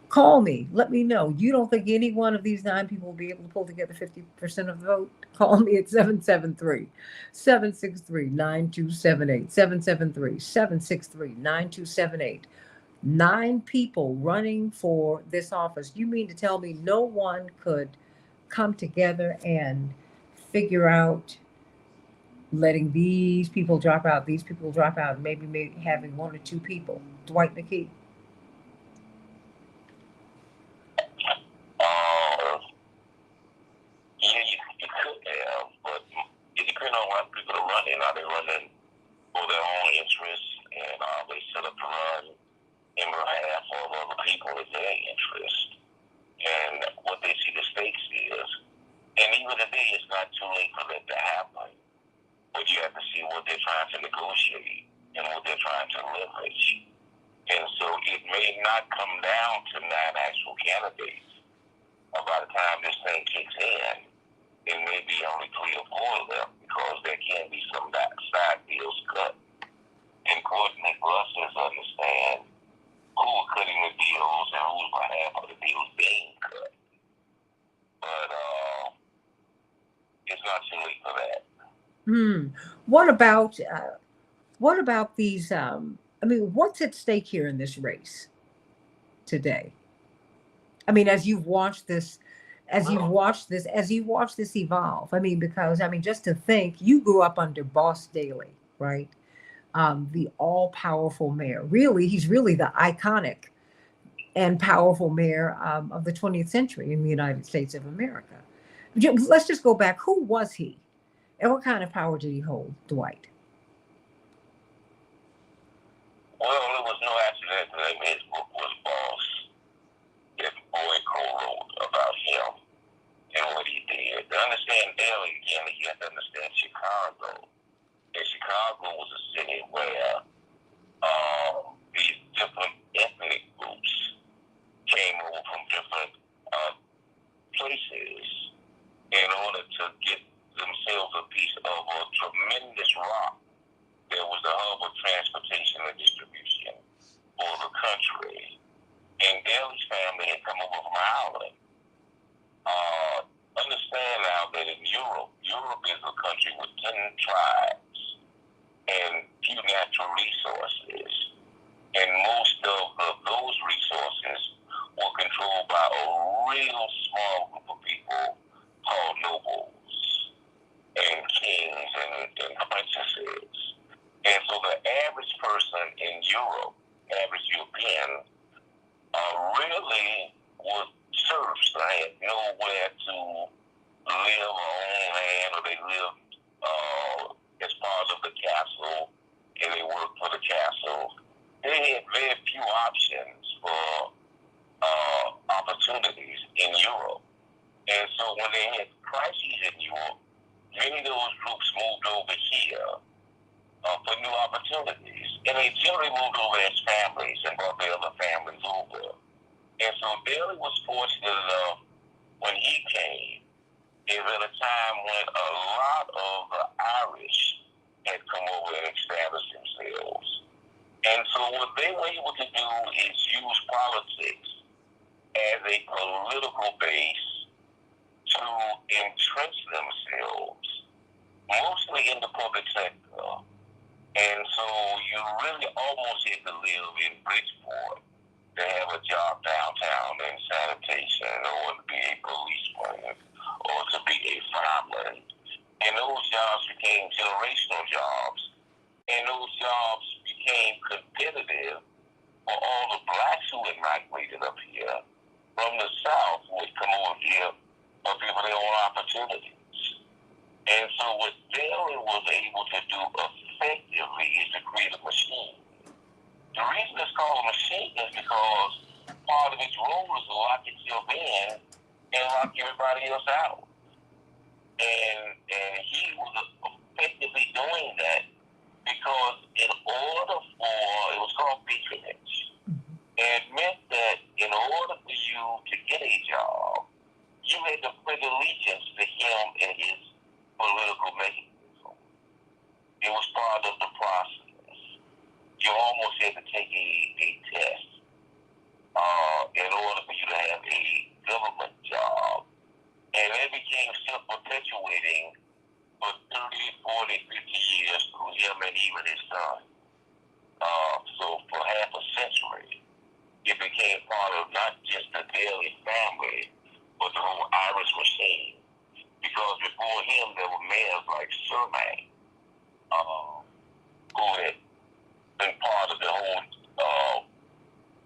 Call me. Let me know. You don't think any one of these 9 people will be able to pull together 50% of the vote? Call me at 773-763-9278, 773-763-9278. 9 people running for this office. You mean to tell me no one could come together and figure out letting these people drop out, maybe having 1 or 2 people? Dwight McKee. You could have, but it depends on what people are running. Are they running for their own interests, and they set up to run in behalf of other people in their interest? And what they see the stakes is, and even today, it's not too late for that to happen. But you have to see what they're trying to negotiate. and what they're trying to leverage. And so it may not come down to 9 actual candidates. By the time this thing kicks in, it may be only 3 or 4 of them because there can be some side deals cut. Importantly for us is to understand who are cutting the deals and who's by half of the deals being cut. But it's not too late for that. What about these? I mean, what's at stake here in this race today? I mean, as you've watched this evolve. I mean, because just to think, you grew up under Boss Daley, right? The all-powerful mayor. Really, he's really the iconic and powerful mayor of the 20th century in the United States of America. Let's just go back. Who was he? And what kind of power did he hold, Dwight? Well, it was no accident that his book was Boss. That boy co-wrote about him and what he did. To understand Daley, again, you have to understand Chicago. And Chicago was a city where these different ethnic groups came over from different places in order to get themselves a piece of a tremendous rock. There was a hub of transportation and distribution for the country. And Daley's family had come over from Ireland. Understand now that in Europe is a country with 10 tribes and few natural resources. And most of those resources were controlled by a real small group of people called nobles and kings and princesses. And so the average person in Europe, average European, really was serfs. They had nowhere to live or own land, or they lived as part of the castle, and they worked for the castle. They had very few options for opportunities in Europe. And so when they had crises in Europe, many of those groups moved over here for new opportunities. And they generally moved over as families and brought their other families over. And so Daley was fortunate enough when he came. It was at a time when a lot of the Irish had come over and established themselves. And so what they were able to do is use politics as a political base to entrench themselves, mostly in the public sector. And so you really almost had to live in Bridgeport to have a job downtown in sanitation, or to be a policeman, or to be a fireman. And those jobs became generational jobs. And those jobs became competitive for all the blacks who had migrated up here from the South, who had come over here for people their own opportunities. And so what Daley was able to do effectively is to create a machine. The reason it's called a machine is because part of its role is to lock itself in and lock everybody else out. And he was effectively doing that because in order for, it was called patronage. And it meant that in order for you to get a job, you had to pledge allegiance to him and his political mechanism. It was part of the process. You almost had to take a test in order for you to have a government job. And it became self-perpetuating for 30, 40, 50 years through him and even his son. So for half a century, it became part of not just the Daley family, but the whole Irish machine. Because before him, there were mayors like Surmay, who had been part of the whole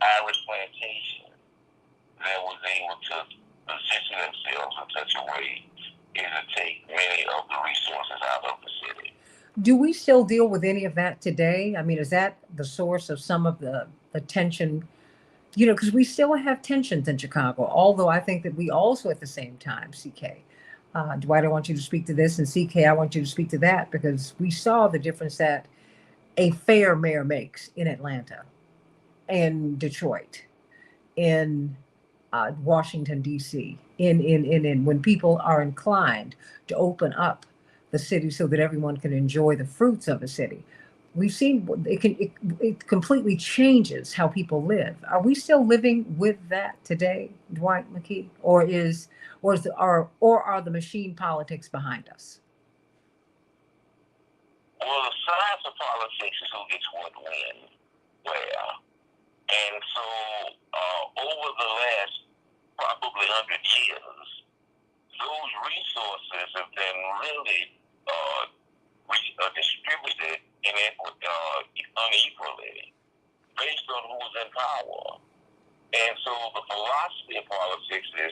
Irish plantation that was able to position themselves in such a way as to take many of the resources out of the city. Do we still deal with any of that today? I mean, is that the source of some of the tension? Because we still have tensions in Chicago, although I think that we also at the same time, CK, Dwight, I want you to speak to this, and CK, I want you to speak to that, because we saw the difference that a fair mayor makes in Atlanta, in Detroit, in Washington, D.C., in when people are inclined to open up the city so that everyone can enjoy the fruits of a city. We've seen it completely changes how people live. Are we still living with that today, Dwight McKee, or are the machine politics behind us? Well, the science of politics is who gets what, when, where. And so over the last probably 100 years, those resources have been really distributed unequally based on who was in power. And so the philosophy of politics is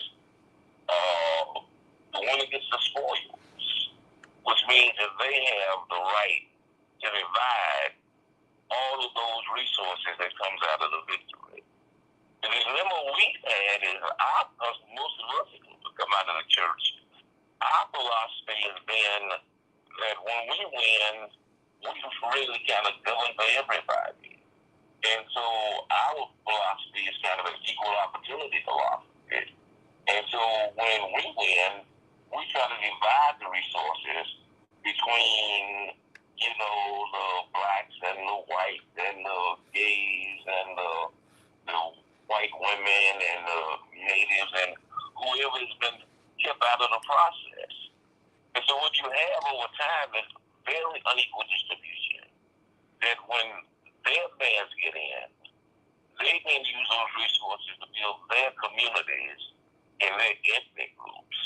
the winner gets the spoils, which means that they have the right to divide all of those resources that comes out of the victory. The dilemma we've had is because most of us come out of the church, our philosophy has been that when we win, we really kind of going for everybody. And so our philosophy is kind of an equal opportunity philosophy. And so when we win, we try to divide the resources between, the blacks and the whites and the gays and the white women and the natives and whoever has been kept out of the process. And so what you have over time is very unequal distribution. That when their fans get in, they can use those resources to build their communities and their ethnic groups.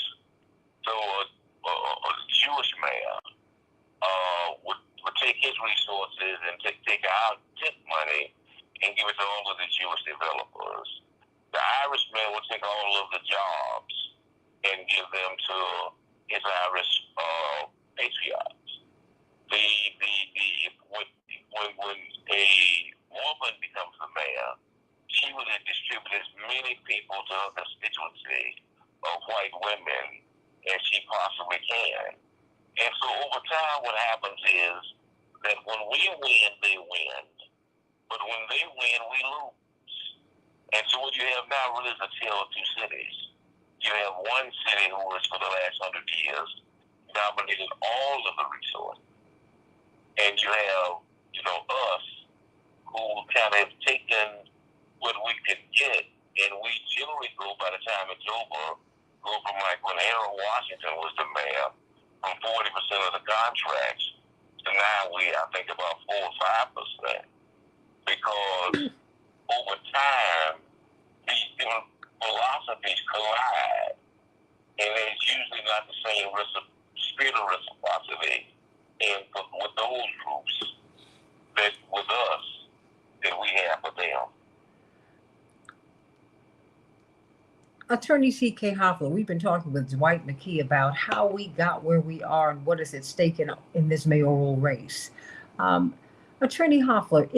So a Jewish mayor would take his resources and take our tip money and give it to all of the Jewish developers. The Irish mayor would take all of the jobs and give them to his Irish patriots. When a woman becomes the mayor, she would distribute as many people to her constituency of white women as she possibly can. And so over time, what happens is that when we win, they win. But when they win, we lose. And so what you have now really is a tale of two cities. You have one city who has, for the last 100 years, dominated all of the resources. And you have, us, who kind of have taken what we could get, and we generally go, by the time it's over, go from like when Harold Washington was the mayor, from 40% of the contracts to now I think about 4 or 5%. Because over time, these different philosophies collide, and it's usually not the same spirit of reciprocity with those groups that with us that we have with them. Attorney C.K. Hoffler, we've been talking with Dwight McKee about how we got where we are and what is at stake in this mayoral race. Attorney Hoffler,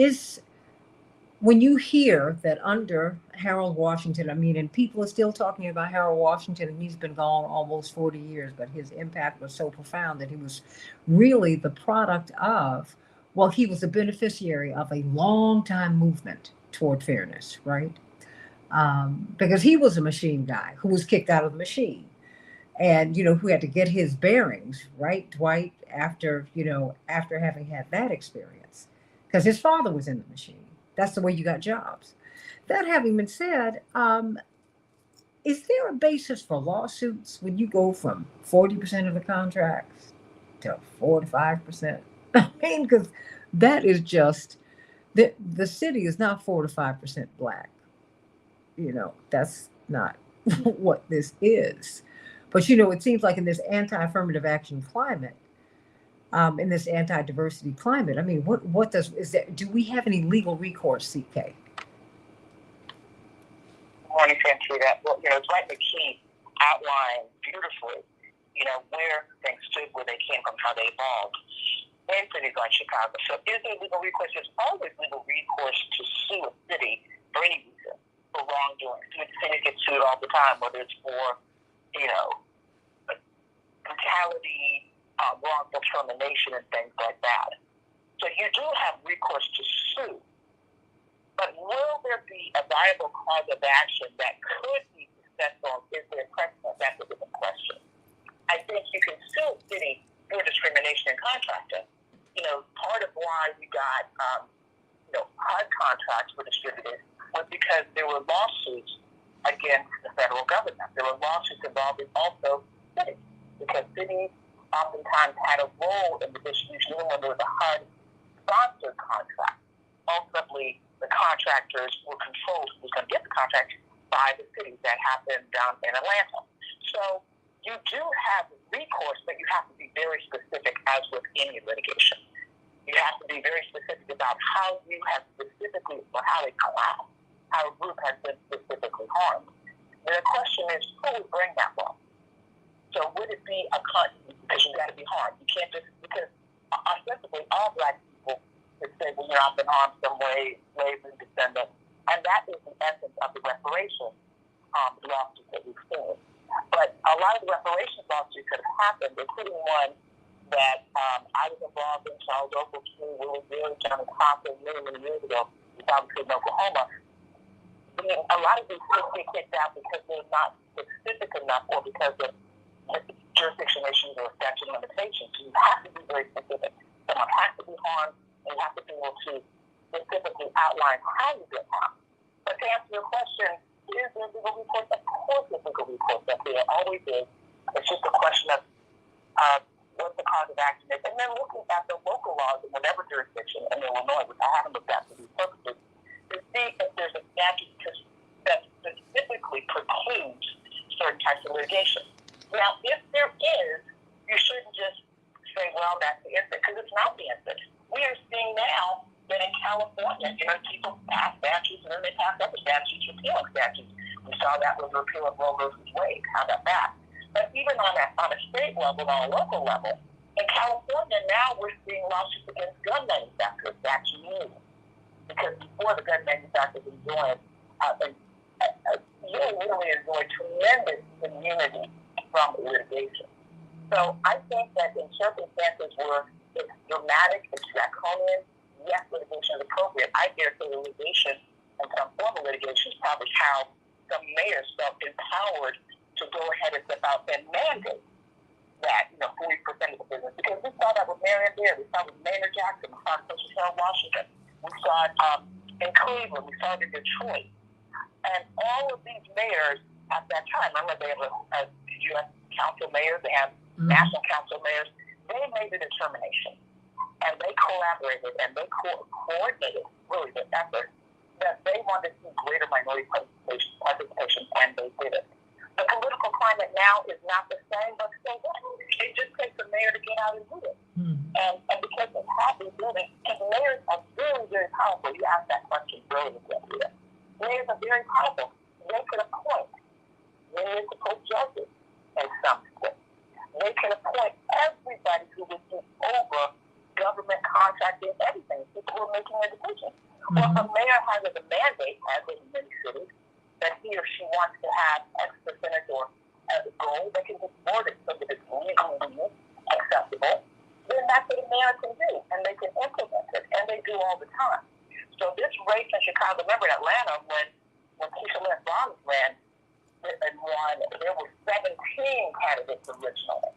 when you hear that under Harold Washington, and people are still talking about Harold Washington, and he's been gone almost 40 years, but his impact was so profound that he was really the product of, he was a beneficiary of a long time movement toward fairness, right? Because he was a machine guy who was kicked out of the machine and, who had to get his bearings, right, Dwight, after having had that experience, because his father was in the machine. That's the way you got jobs. That having been said, is there a basis for lawsuits when you go from 40% of the contracts to 4 to 5%? Because that is just, the city is not 4 to 5% black. That's not what this is. But, it seems like in this anti-affirmative action climate, in this anti-diversity climate, do we have any legal recourse, CK? Morning, Santita. Well, Dwight McKee outlined beautifully, where things stood, where they came from, how they evolved in cities like Chicago. So is there legal recourse? There's always legal recourse to sue a city for any reason, for wrongdoing. Cities get sued all the time, whether it's for, brutality, wrongful termination, and things like that. So you do have recourse to sue. But will there be a viable cause of action that could be successful? Is there precedent? That's a different question. I think you can sue city for discrimination in contracting. Part of why we got, HUD contracts were distributed was because there were lawsuits against the federal government. There were lawsuits involving also cities, because cities oftentimes had a role in the distribution, even when there was a HUD-sponsored contract. Ultimately, the contractors were controlled who was going to get the contract by the cities. That happened down in Atlanta. So you do have recourse, but you have to be very specific, as with any litigation. You have to be very specific about how you have specifically, or how a class, how a group has been specifically harmed. And the question is, who would bring that law? So would it be a because you got to be harmed? You can't just, because ostensibly all Black people would say, well, I've been harmed some way, slavery, descendant, and that is the essence of the reparations lawsuits that we've seen. But a lot of the reparations lawsuits that have happened, including one that I was involved in, Charles Oakley, Willie Gary, Johnny Cochran, many years ago, in Oklahoma. A lot of these things get kicked out because they're not specific enough, or because of jurisdiction issues or statute of limitations. So you have to be very specific. Someone has to be harmed, and you have to be able to specifically outline how you get harmed. But to answer your question, is there legal recourse? Of course there's legal recourse. There always is. It's just a question of what the cause of action is. And then looking at the local laws in whatever jurisdiction in Illinois, which I haven't looked at for these purposes, to see if there's a statute that specifically precludes certain types of litigation. Now, if there is, you shouldn't just say, well, that's the instance, because it's not the instance. We are seeing now that in California, people pass statutes, and then they pass other statutes, repealing statutes. We saw that with the repeal of Roe versus Wade. How about that? But even on a state level, on a local level, in California now we're seeing lawsuits against gun manufacturers. That's new. Because before, the gun manufacturers enjoyed, really enjoyed tremendous immunity from litigation. So I think that in circumstances where it's dramatic, it's draconian, yes, litigation is appropriate. I dare say litigation, and some form of litigation, is probably how some mayors felt empowered to go ahead and step out and mandate that, 40% of the business. Because we saw that with Marion Bear, we saw it with Maynard Jackson, we saw it in Central Washington, we saw it in Cleveland, we saw it in Detroit. And all of these mayors at that time, remember they have a U.S. council mayors, they have national council mayors, they made the determination. And they collaborated and they coordinated, really, the effort that they wanted to see greater minority participation, and they did it. The political climate now is not the same, but so what? It just takes a mayor to get out and do it. And because it's happening, because mayors are very, very powerful. You asked that question earlier. Mayors are very powerful. They can appoint municipal judges in some states. They can appoint everybody who is over government contracting, everything. People who are making a decision. Well, a mayor has a mandate, as in many cities, that he or she wants to have X percentage or as a goal, they can just board it so that it's legally acceptable. Then that's what a mayor can do, and they can implement it, and they do all the time. So this race in Chicago, remember in Atlanta, when Keisha Lance Bottoms ran and won, there were 17 candidates originally.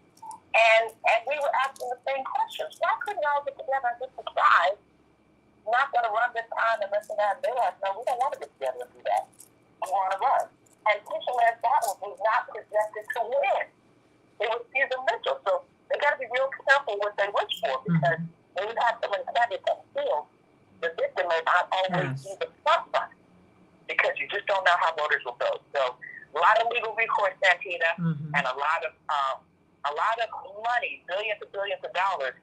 And we were asking the same questions. Why couldn't y'all get together and just decide, not going to run this time and this and that? They were like, no, we don't want to get together and do that. We want to run. And Keisha Lance Bottoms was not projected to win. It was Caesar Mitchell. So they got to be real careful what they wish for, because when you have someone candidates on the field, the victim may not always be the front runner, because you just don't know how voters will vote. So a lot of legal recourse, Santita, and a lot of money, billions and billions of dollars,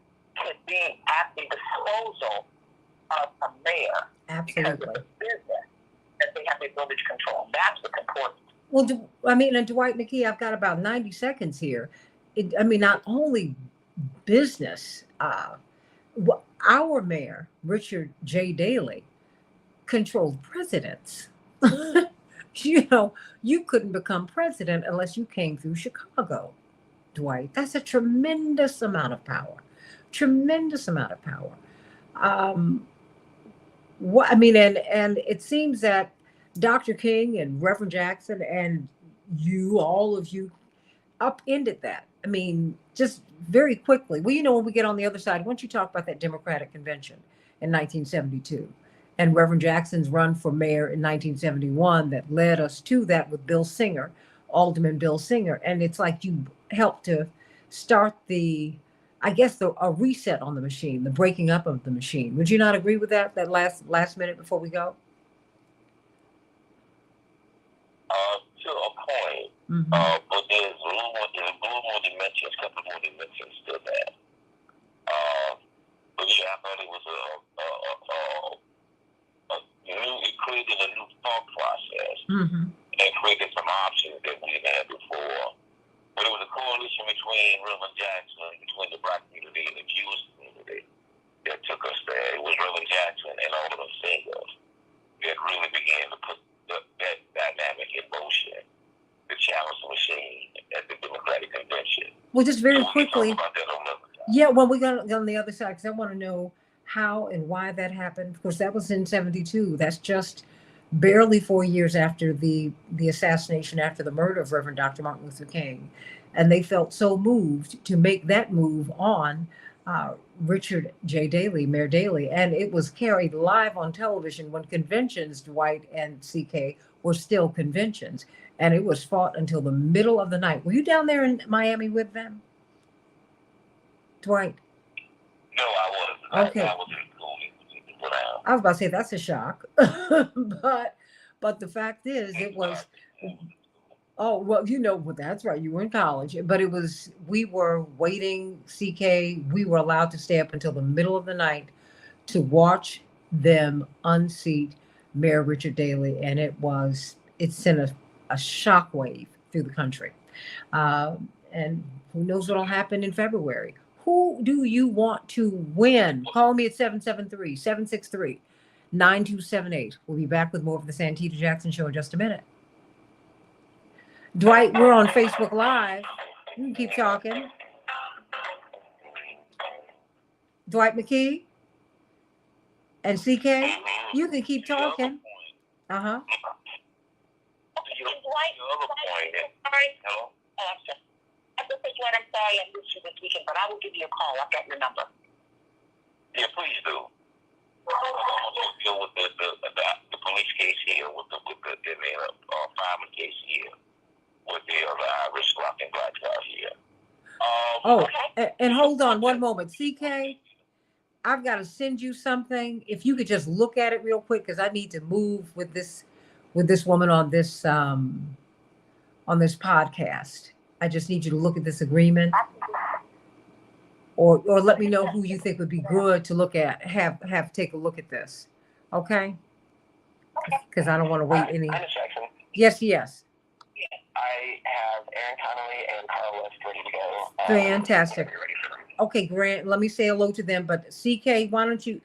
could be at the disposal of a mayor. Because of the business that they have the ability to control. That's what's important. Well, and Dwight McKee, I've got about 90 seconds here. Not only business, our mayor, Richard J. Daley, controlled presidents. You couldn't become president unless you came through Chicago, Dwight. That's a tremendous amount of power. Tremendous amount of power. What I mean, and it seems that Dr. King and Reverend Jackson and you, all of you, upended that. I mean, just very quickly. Well, when we get on the other side, once you talk about that Democratic convention in 1972 and Reverend Jackson's run for mayor in 1971 that led us to that with Bill Singer, Alderman Bill Singer. And it's like you helped to start I guess, a reset on the machine, the breaking up of the machine. Would you not agree with that last minute before we go? To a point, Mm-hmm. but there's a little more dimensions, a couple more dimensions to that. But yeah, I thought it was it created a new thought process Mm-hmm. and created some options that we didn't have before. But it was a coalition between Reverend Jackson, between the black community and the Jewish community that took us there. It was Reverend Jackson and all of them singers that really began to put that dynamic in motion, the challenge machine at the Democratic Convention. Well, just very So we can quickly. talk about that on the other side. Yeah, well, we got on the other side because I want to know how and why that happened. Of course, that was in 72. That's just barely 4 years after the assassination, after the murder of Reverend Dr. Martin Luther King. And they felt so moved to make that move on Richard J. Daley, Mayor Daley. And it was carried live on television when conventions, Dwight and CK, were still conventions. And it was fought until the middle of the night. Were you down there in Miami with them, Dwight? No, I wasn't. Okay. I was in school. I was about to say that's a shock, but the fact is, it was. Oh well, well, that's right. You were in college, but we were waiting. CK, we were allowed to stay up until the middle of the night to watch them unseat Mayor Richard Daley, and it sent a shockwave through the country. And who knows what'll happen in February? Who do you want to win? Call me at 773-763-9278. We'll be back with more of the Santita Jackson Show in just a minute. Dwight, we're on Facebook Live. You can keep talking. Dwight McKee and CK, you can keep talking. Uh-huh. This is what I'm sorry I missed you this weekend, but I will give you a call. I've got your number. Yeah, please do. We'll deal with the police case here, with the fireman case here, with the Irish rock and black guy here. Okay. And hold on one moment. CK, I've got to send you something. If you could just look at it real quick, because I need to move with this woman on this podcast. I just need you to look at this agreement, or let me know who you think would be good to look at. Have take a look at this, okay? Because I don't want to wait any. Yes. I have Aaron Connolly and Carl West ready to go. Fantastic. Okay, Grant. Let me say hello to them. But CK, why don't you,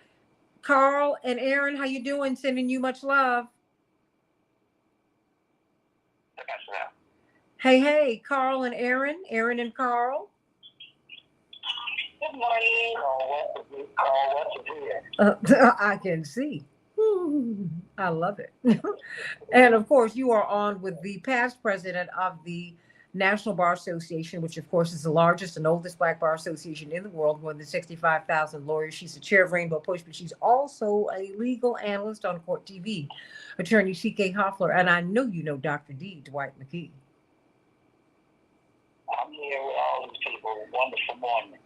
Carl and Aaron? How you doing? Sending you much love. Hey, Carl and Aaron and Carl. Good morning. Carl, what's here? I can see. I love it. And of course, you are on with the past president of the National Bar Association, which of course is the largest and oldest black bar association in the world, more than 65,000 lawyers. She's the chair of Rainbow Push, but she's also a legal analyst on Court TV, attorney C.K. Hoffler. And I know you know Dr. D, Dwight McKee. I'm here with all these people. Wonderful morning.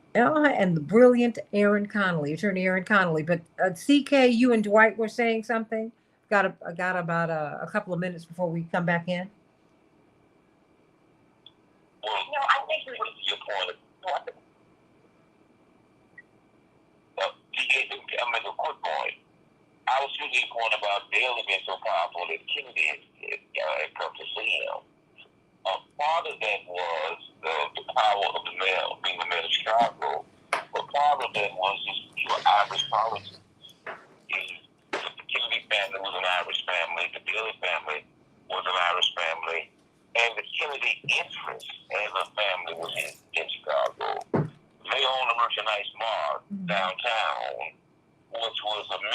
And the brilliant Aaron Connolly, attorney Aaron Connolly. But CK, you and Dwight were saying something. Got about a couple of minutes before we come back in. Well, I think we were your point. I make a quick point. I was speaking a point about Daley being so powerful that Kennedy had come to see him. Part of that was the power of the mayor, being the mayor of Chicago. But part of that was just pure Irish politics. The Kennedy family was an Irish family. The Daley family was an Irish family. And the Kennedy interest as a family was in Chicago. They owned a merchandise mart downtown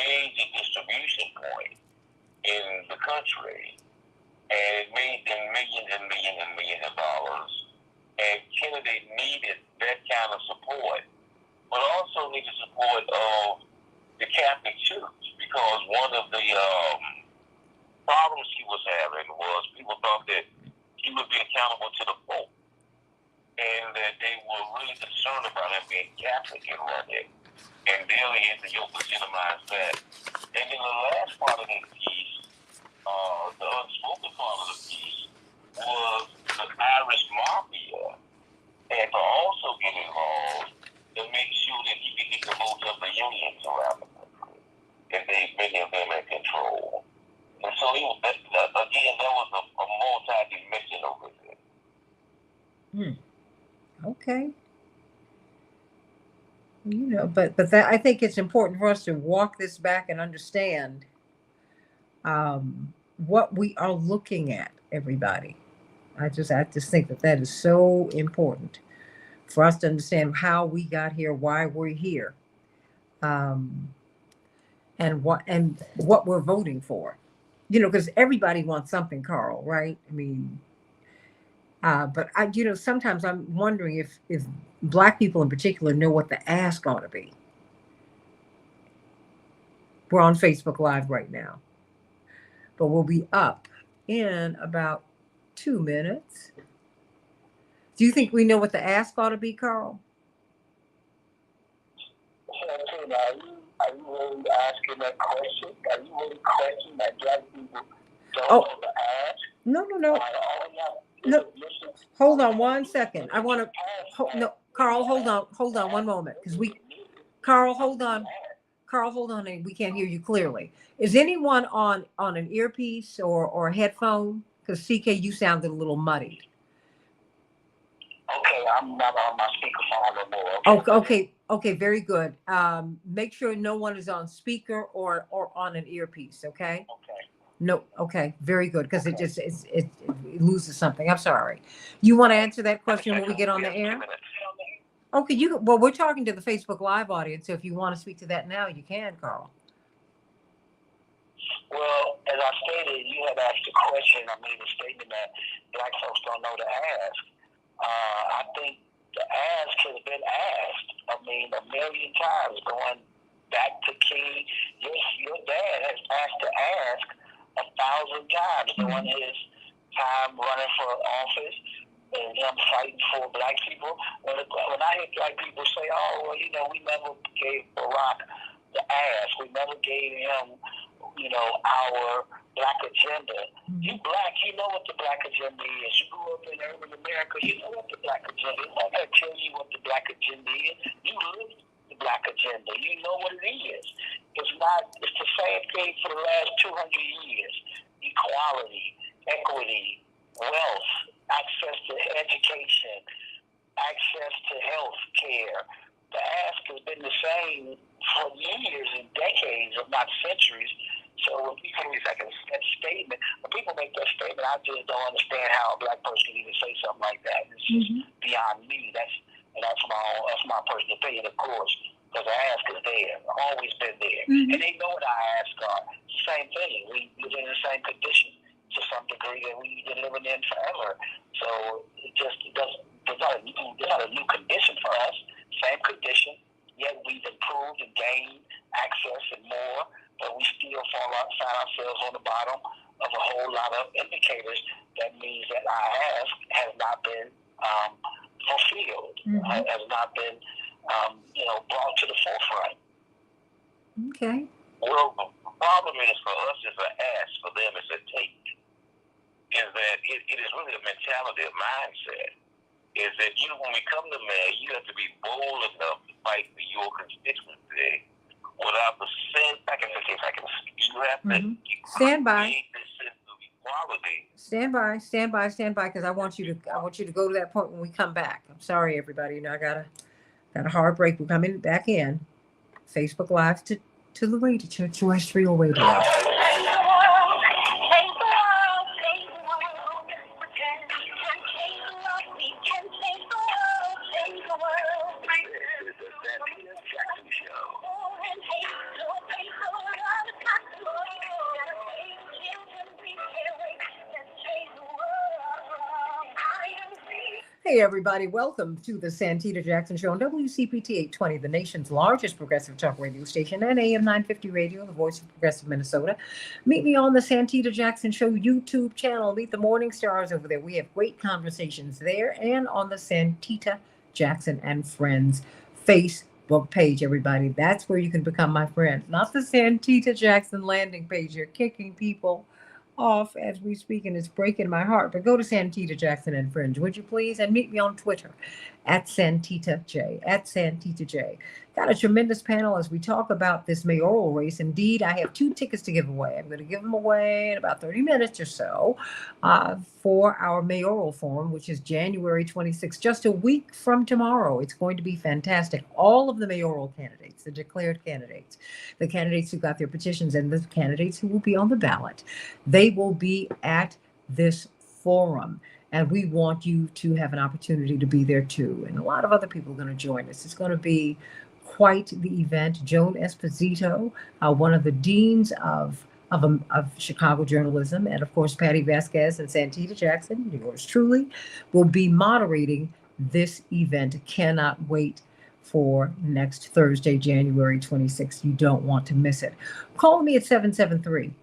major distribution point in the country, and it made them millions and millions and millions of dollars. And Kennedy needed that kind of support, but also needed support of the Catholic Church, because one of the problems he was having was people thought that he would be accountable to the Pope, and that they were really concerned about him being Catholic and running. And Daly had to legitimize that. And then the last part of the piece, the unspoken part of the piece, was the Irish Mafia had to also get involved to make sure that he could get the votes of the unions around the country, and many of them in control. And so he was, again, that was a multi-dimensional visit. Okay. But that, I think it's important for us to walk this back and understand what we are looking at, everybody. I just think that is so important for us to understand how we got here, why we're here, and what we're voting for. Because everybody wants something, Carl, right? I mean, but sometimes I'm wondering if Black people in particular know what the ask ought to be. We're on Facebook Live right now, but we'll be up in about 2 minutes. Do you think we know what the ask ought to be, Carl? Are you really asking that question? Are you really questioning that Black people don't know the ask? No. No. Hold on 1 second. I want to. No, Carl, hold on 1 moment, because Carl, hold on. We can't hear you clearly. Is anyone on an earpiece or a headphone? Because CK, you sounded a little muddied. Okay, I'm not on my speakerphone no more. Okay, very good. Make sure no one is on speaker or on an earpiece. Okay. Okay. No. Okay, very good, because it loses something. I'm sorry. You want to answer that question when we get on the air? Okay, we're talking to the Facebook Live audience, so if you want to speak to that now, you can, Carl. Well, as I stated, you had asked a question. I made a statement that Black folks don't know to ask. I think the ask has been asked, a million times, going back to King. Your dad has asked to ask 1,000 times during his time running for office and him fighting for Black people. When I hear Black people say, oh, well, we never gave Barack the ask. We never gave him, our Black agenda. You Black, you know what the Black agenda is. You grew up in urban America, you know what the Black agenda is. I'm not going to tell you what the Black agenda is. You live the Black agenda. You know what it is. It's the same thing for the last 200 years. Equality, equity, wealth, access to education, access to health care. The ask has been the same for years and decades, if not centuries. So when people make that statement, when people make that statement, I just don't understand how a Black person can even say something like that. It's just beyond me. That's my personal opinion, of course, because the ask is there, always been there, and they know what our asks are. It's the same thing. We live in the same condition to some degree that we've been living in forever. So there's not a new condition for us. Same condition, yet we've improved and gained access and more, but we still find ourselves on the bottom of a whole lot of indicators. That means that our ask has not been fulfilled, has not been brought to the forefront. Okay. Well, the problem is for us is an ask, for them is a take. Is that it is really a mentality, a mindset. Is that when we come to man, you have to be bold enough to fight for your constituency without the sense. You have to stand by. Create this sense of equality. Stand by, because I want you to go to that point when we come back. I'm sorry, everybody. I got a hard break. We're coming back in. Facebook Live to the radio, terrestrial radio. Hey, everybody. Welcome to the Santita Jackson Show on WCPT 820, the nation's largest progressive talk radio station, and AM 950 Radio, the voice of progressive Minnesota. Meet me on the Santita Jackson Show YouTube channel. Meet the morning stars over there. We have great conversations there and on the Santita Jackson and Friends Facebook page, everybody. That's where you can become my friend, not the Santita Jackson landing page. You're kicking people off as we speak, and it's breaking my heart. But go to Santita Jackson and Friends, would you please? And meet me on Twitter at Santita J. At Santita J. Got a tremendous panel as we talk about this mayoral race. Indeed, I have 2 tickets to give away. I'm going to give them away in about 30 minutes or so for our mayoral forum, which is January 26th, just a week from tomorrow. It's going to be fantastic. All of the mayoral candidates, the declared candidates, the candidates who got their petitions, and the candidates who will be on the ballot, they will be at this forum. And we want you to have an opportunity to be there too. And a lot of other people are going to join us. It's going to be quite the event. Joan Esposito, one of the deans of Chicago journalism, and of course, Patty Vasquez and Santita Jackson, yours truly, will be moderating this event. Cannot wait for next Thursday, January 26th. You don't want to miss it. Call me at 773-763-9278,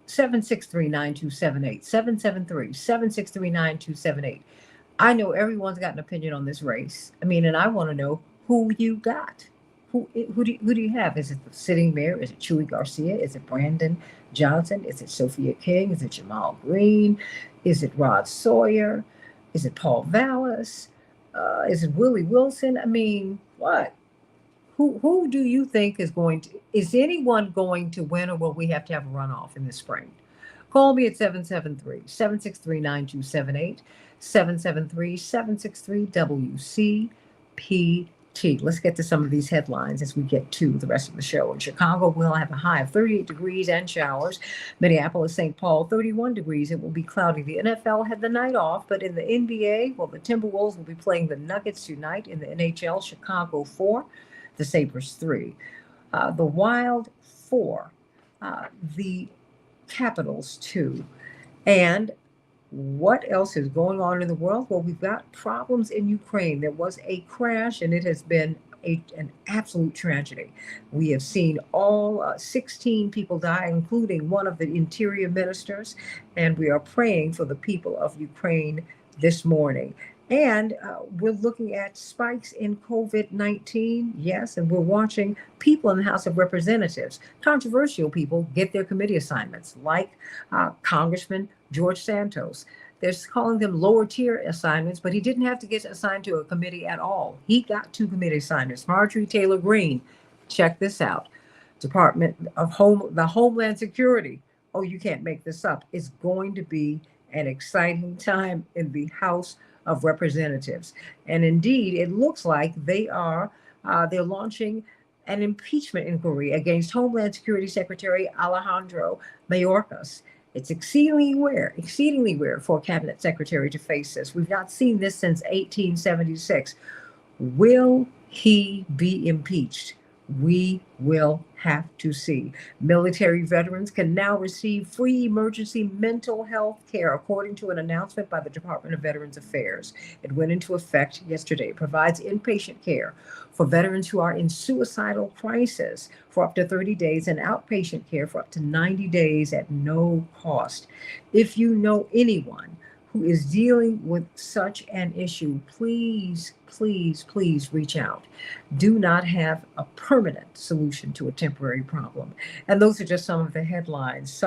773-763-9278. I know everyone's got an opinion on this race. I mean, and I want to know who you got. Who do you have? Is it the sitting mayor? Is it Chuy Garcia? Is it Brandon Johnson? Is it Sophia King? Is it Jamal Green? Is it Rod Sawyer? Is it Paul Vallis? Is it Willie Wilson? I mean, what? Who do you think is anyone going to win, or will we have to have a runoff in the spring? Call me at 773-763-9278, 773-763-WCPT. Let's get to some of these headlines as we get to the rest of the show. In Chicago, we'll have a high of 38 degrees and showers. Minneapolis, St. Paul, 31 degrees. It will be cloudy. The NFL had the night off, but in the NBA, well, the Timberwolves will be playing the Nuggets tonight. In the NHL, Chicago 4, the Sabres 3. The Wild 4, the Capitals 2. And what else is going on in the world? Well, we've got problems in Ukraine. There was a crash, and it has been an absolute tragedy. We have seen all 16 people die, including one of the interior ministers, and we are praying for the people of Ukraine this morning. And we're looking at spikes in COVID-19, yes, and we're watching people in the House of Representatives, controversial people, get their committee assignments, like Congressman George Santos. They're calling them lower tier assignments, but he didn't have to get assigned to a committee at all. He got 2 committee assignments. Marjorie Taylor Greene, check this out. Department of Homeland Security. Oh, you can't make this up. It's going to be an exciting time in the House of Representatives. And indeed, it looks like they're launching an impeachment inquiry against Homeland Security Secretary Alejandro Mayorkas. It's exceedingly rare for a cabinet secretary to face this. We've not seen this since 1876. Will he be impeached? We will have to see. Military veterans can now receive free emergency mental health care, according to an announcement by the Department of Veterans Affairs. It went into effect yesterday. It provides inpatient care for veterans who are in suicidal crisis for up to 30 days and outpatient care for up to 90 days at no cost. If you know anyone who is dealing with such an issue, please, please, please reach out. Do not have a permanent solution to a temporary problem. And those are just some of the headlines.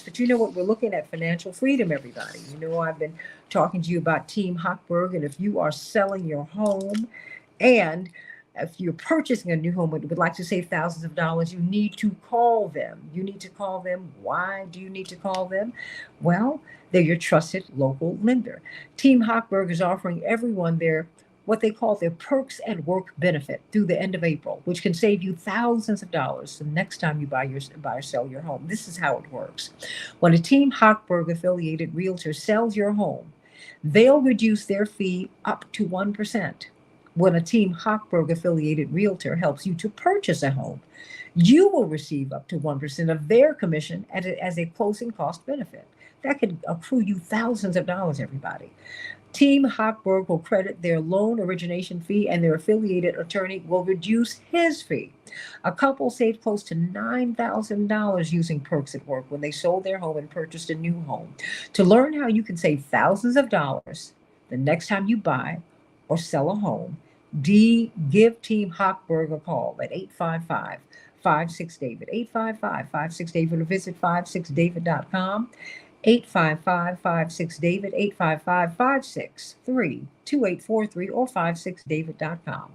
But you know what? We're looking at financial freedom, everybody. You know, I've been talking to you about Team Hochberg, and if you are selling your home and if you're purchasing a new home and would like to save thousands of dollars, you need to call them. Why do you need to call them? Well, they're your trusted local lender. Team Hochberg is offering everyone what they call their Perks at Work benefit through the end of April, which can save you thousands of dollars the next time you buy or sell your home. This is how it works. When a Team Hochberg affiliated realtor sells your home, they'll reduce their fee up to 1%. When a Team Hochberg affiliated realtor helps you to purchase a home, You will receive up to 1% of their commission as a closing cost benefit. That could accrue you thousands of dollars, everybody. Team Hochberg will credit their loan origination fee, and their affiliated attorney will reduce his fee. A couple saved close to $9,000 using Perks at Work when they sold their home and purchased a new home. To learn how you can save thousands of dollars the next time you buy or sell a home, give Team Hochberg a call at 855 56 David, 855 56 David, or visit 56david.com. 855-56-DAVID, 855-563-2843, or 56david.com.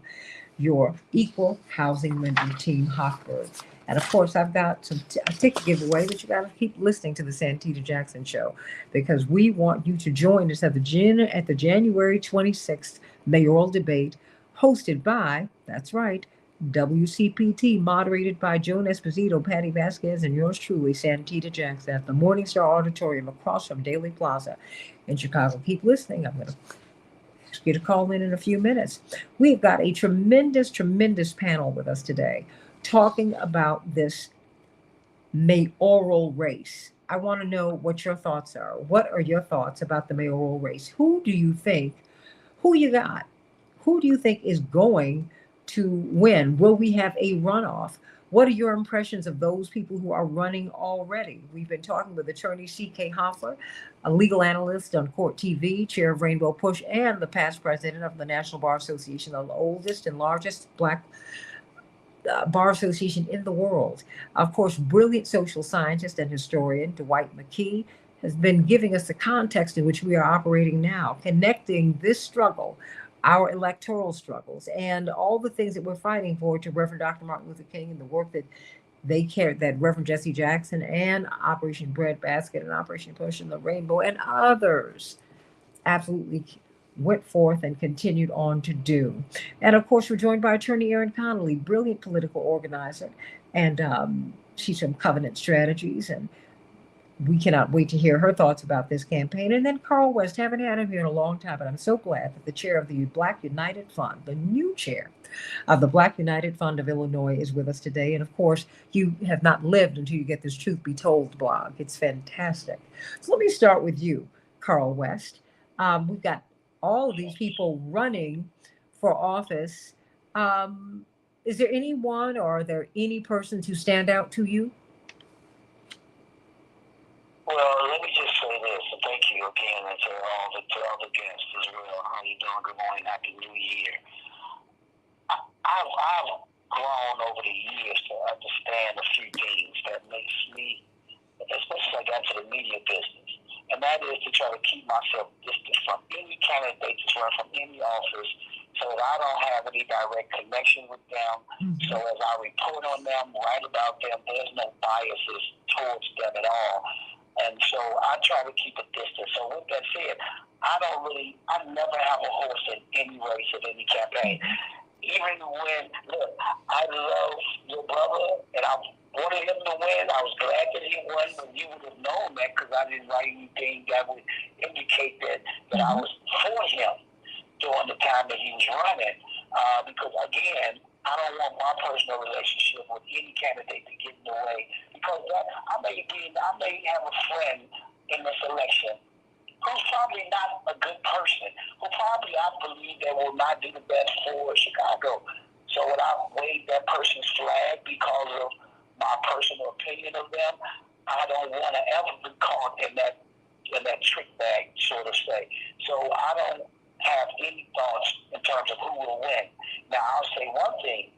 Your equal housing lender, Team Hochberg. And of course, I've got a ticket giveaway that you got to keep listening to the Santita Jackson Show, because we want you to join us at the January 26th mayoral debate, hosted by, that's right, WCPT, moderated by Joan Esposito, Patty Vasquez, and yours truly, Santita Jackson, at the Morningstar Auditorium across from Daley Plaza in Chicago. Keep listening. I'm going to ask you to call in a few minutes. We've got a tremendous panel with us today talking about this mayoral race. I want to know what your thoughts are. What are your thoughts about the mayoral race? Who you got? Who do you think is going to win? Will we have a runoff? What are your impressions of those people who are running already? We've been talking with attorney C.K. Hoffler, a legal analyst on Court TV, chair of Rainbow Push, and the past president of the National Bar Association, the oldest and largest Black bar association in the world. Of course, brilliant social scientist and historian Dwight McKee has been giving us the context in which we are operating now, connecting this struggle, our electoral struggles, and all the things that we're fighting for, to Reverend Dr. Martin Luther King and the work that they carried, that Reverend Jesse Jackson and Operation Breadbasket and Operation Push and the Rainbow and others absolutely went forth and continued on to do. And of course, we're joined by attorney Erin Connolly, brilliant political organizer, and she's from Covenant Strategies, and we cannot wait to hear her thoughts about this campaign. And then Carl West, haven't had him here in a long time, but I'm so glad that the chair of the Black United Fund, the new chair of the Black United Fund of Illinois, is with us today. And of course, you have not lived until you get this Truth Be Told blog. It's fantastic. So let me start with you, Carl West. We've got all of these people running for office. Is there anyone, or are there any persons who stand out to you? Well, let me just say this, and thank you again, and to all the guests as well. How you doing? Good morning. Happy New Year. I've grown over the years to understand a few things that makes me, especially as I got to the media business, and that is to try to keep myself distant from any candidate that's run from any office, so that I don't have any direct connection with them. Mm-hmm. So as I report on them, write about them, there's no biases towards them at all. And so I try to keep a distance. So with that said, I never have a horse in any race of any campaign. Even when, look, I love your brother, and I wanted him to win. I was glad that he won, but you would have known that, because I didn't write anything that would indicate that I was for him during the time that he was running. Because again, I don't want my personal relationship with any candidate to get in the way, because I may have a friend in this election who's probably not a good person, who probably I believe that will not do the best for Chicago. So would I wave that person's flag because of my personal opinion of them? I don't want to ever be caught in that trick bag, so to say. So I don't have any thoughts in terms of who will win. Now, I'll say one thing.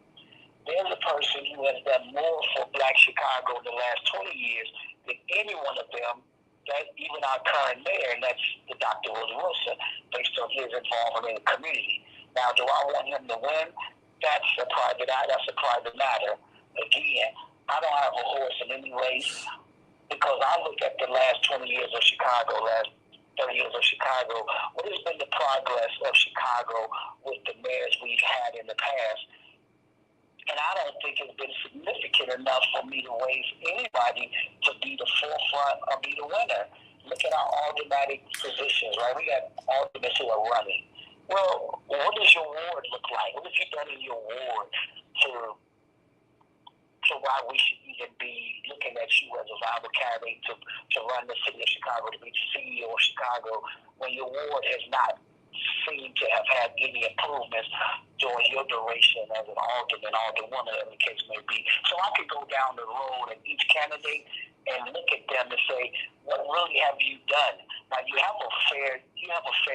There's a person who has done more for Black Chicago in the last 20 years than any one of them, that even our current mayor, and that's the Dr. Willie Wilson, based on his involvement in the community. Now, do I want him to win? That's a private matter. Again, I don't have a horse in any race, because I look at the last 20 years of Chicago, last 30 years of Chicago. What has been the progress of Chicago with the mayors we've had in the past? And I don't think it's been significant enough for me to wave anybody to be the forefront or be the winner. Look at our aldermanic positions, right? We got aldermen who are running. Well, what does your ward look like? What have you done in your ward to So why we should even be looking at you as a viable candidate to run the city of Chicago, to be the CEO of Chicago, when your ward has not seemed to have had any improvements during your duration as an alderman, alderwoman, whatever the case may be. So I could go down the road at each candidate and look at them and say, what really have you done? Now you have a fair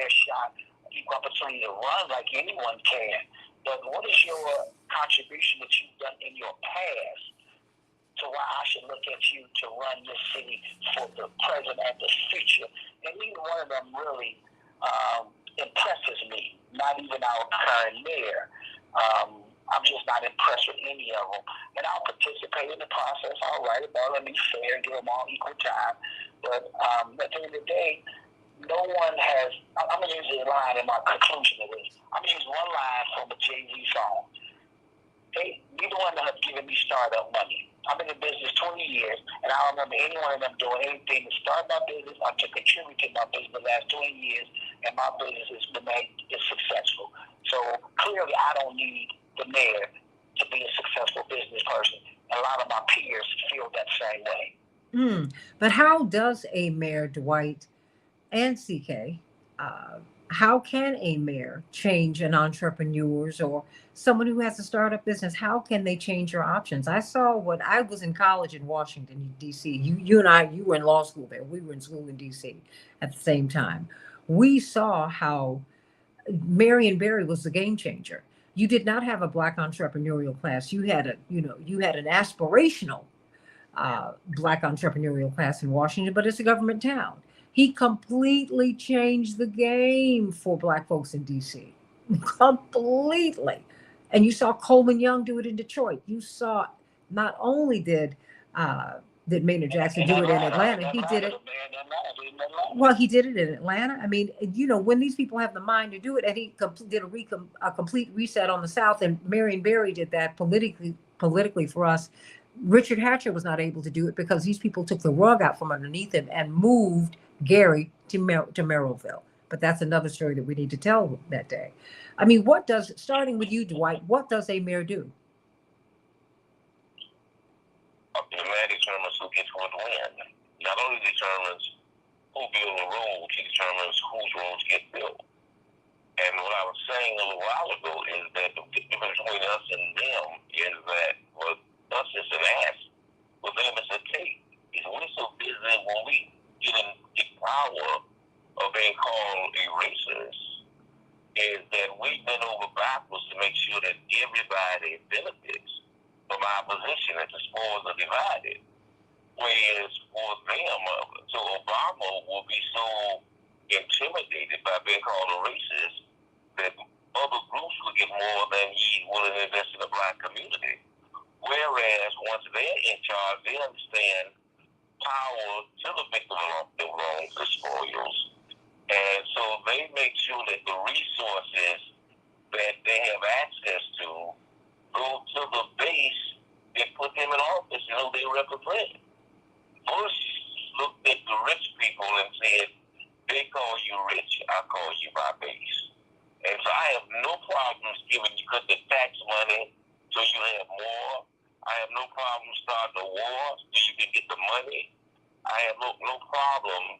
shot, equal opportunity to run like anyone can. But what is your contribution that you've done in your past to why I should look at you to run this city for the present and the future? And neither one of them really impresses me, not even our current mayor. I'm just not impressed with any of them. And I'll participate in the process, all right, about let me fair, give them all equal time. But at the end of the day, no one has, I'm going to use a line in my conclusion of this. I'm going to use one line from a Jay-Z song. Neither one of them have given me startup money. I've been in business 20 years, and I don't remember any one of them doing anything to start my business or to contribute to my business the last 20 years, and my business is successful. So clearly I don't need the mayor to be a successful business person. And a lot of my peers feel that same way. But how does a mayor, Dwight and CK, how can a mayor change an entrepreneur's or someone who has a startup business? How can they change your options? I saw when I was in college in Washington, D.C. You and I, you were in law school there. We were in school in D.C. at the same time. We saw how Marion Barry was the game changer. You did not have a Black entrepreneurial class. You had an aspirational Black entrepreneurial class in Washington, but it's a government town. He completely changed the game for Black folks in DC. Completely. And you saw Coleman Young do it in Detroit. You saw not only did Maynard Jackson do it in Atlanta, he did it. Well, he did it in Atlanta. I mean, when these people have the mind to do it, and he did a complete reset on the South, and Marion Barry did that politically for us. Richard Hatcher was not able to do it because these people took the rug out from underneath him and moved Gary to Merrillville. But that's another story that we need to tell that day. I mean, starting with you, Dwight, what does a mayor do? The mayor determines who gets what when. Not only determines who builds the roads, he determines whose roads get built. And what I was saying a little while ago is that the difference between us and them is that us is an ass, with them is a tape. We're so busy when we get in the power of being called a racist, is that we bend over backwards to make sure that everybody benefits from our position as the spoils are divided. Whereas for them, so Obama will be so intimidated by being called a racist that other groups will get more than he will invest in the Black community. Whereas once they're in charge, they understand power to the victim of the wrongs, the spoils. And so they make sure that the resources that they have access to go to the base and put them in office and who they represent. Bush looked at the rich people and said, they call you rich, I call you my base. And so I have no problems giving you the tax money so you have more. I have no problem starting a war so you can get the money. I have no problem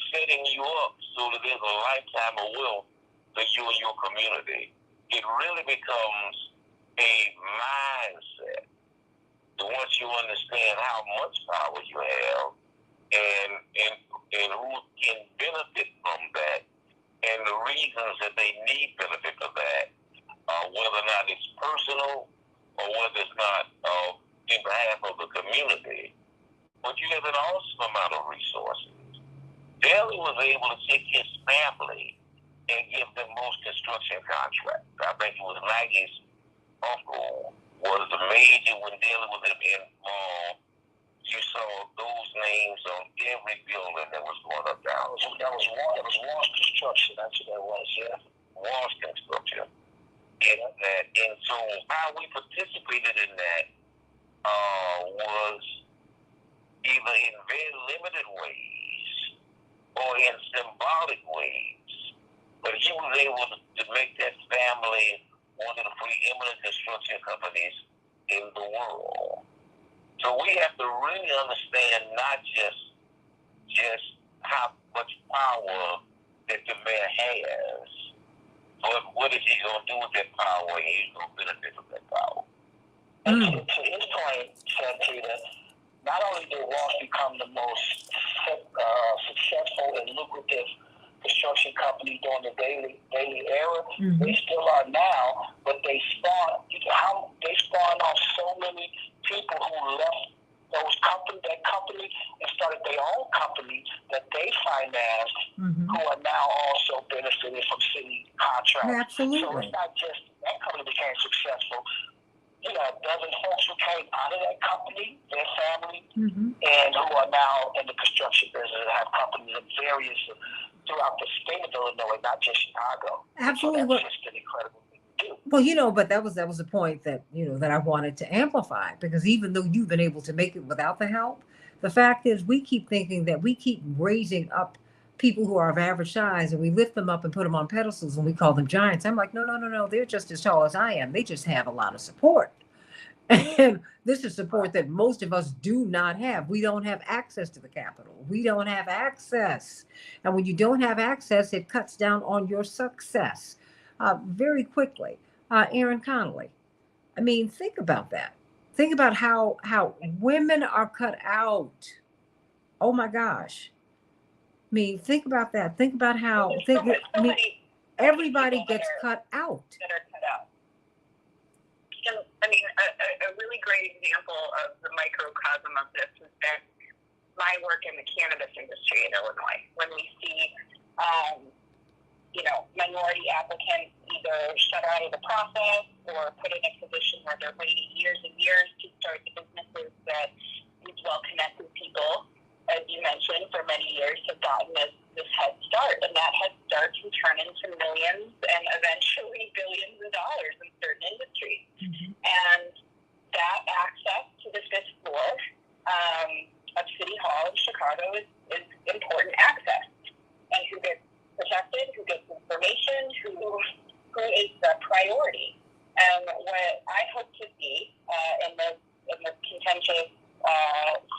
setting you up so that there's a lifetime of wealth for you and your community. It really becomes a mindset. So once you understand how much power you have and who can benefit from that and the reasons that they need benefit of that, whether or not it's personal or whether it's not in behalf of the community, but you have an awesome amount of resources. Daley was able to take his family and give them most construction contracts. I think it was Maggie's uncle was the major when Daley was involved. You saw those names on every building that was going up down. That was Walsh Construction. That's what that was, yeah. Walsh Construction. And so how we participated in that was either in very limited ways or in symbolic ways. But he was able to make that family one of the preeminent construction companies in the world. So we have to really understand not just how much power that the mayor has, but what is he going to do with that power and he's going to benefit from that power. And to his point, Santita, not only did Walsh become the most successful and lucrative construction company during the daily era, they still are now, but they spawned off so many people who left that company and started their own company that they financed, who are now also benefiting from city contracts. Absolutely. So it's not just that company became successful. You know, a dozen folks who came out of that company, their family, and who are now in the construction business and have companies in various throughout the state of Illinois, not just Chicago. Absolutely. So that's just an incredible thing to do. Well, you know, but that was the point that, you know, that I wanted to amplify, because even though you've been able to make it without the help, the fact is we keep thinking that we keep raising up people who are of average size and we lift them up and put them on pedestals and we call them giants. I'm like, no, they're just as tall as I am. They just have a lot of support. And this is support that most of us do not have. We don't have access to the Capitol. We don't have access. And when you don't have access, it cuts down on your success very quickly. Aaron Connolly, I mean, think about that. Think about how women are cut out. Oh my gosh. I mean, think about that. Think about how everybody gets cut out. That are cut out. And, I mean, a really great example of the microcosm of this has been my work in the cannabis industry in Illinois. When we see, minority applicants either shut out of the process or put in a position where they're waiting years and years to start the businesses that these well-connected people, as you mentioned, for many years have gotten this head start. And that head start can turn into millions and eventually billions of dollars in certain industries. And that access to the fifth floor of City Hall in Chicago is important access. And who gets protected, who gets information, who is the priority. And what I hope to see in the contentious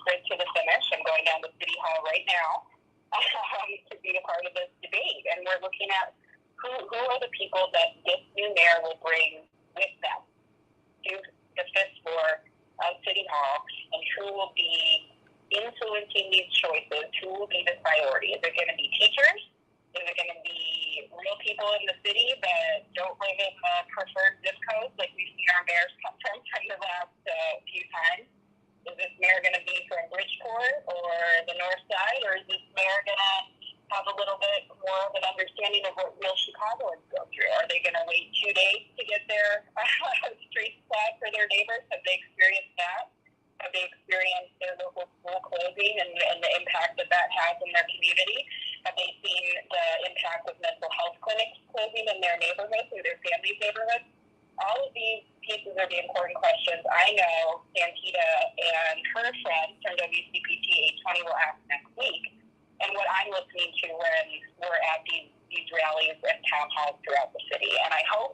sprint to the finish, I'm going down to City Hall right now to be a part of this debate. And we're looking at who are the people that this new mayor will bring with them to the fifth floor of City Hall, and who will be influencing these choices, who will be the priority. Is it going to be teachers? Is it going to be real people in the city that don't live in the preferred zip codes like we've seen our mayors come from the last few times? Is this mayor going to be from Bridgeport or the north side, or is this mayor going to have a little bit more of an understanding of what real Chicagoans go through? Are they going to wait 2 days to get their street flat for their neighbors? Have they experienced that? Have they experienced their local school closing and the impact that has in their community? Have they seen the impact of mental health clinics closing in their neighborhoods or their families' neighborhoods? All of these pieces are the important questions I know Santita and her friends from WCPT 820 will ask next week, and what I'm listening to when we're at these rallies and town halls throughout the city. And I hope,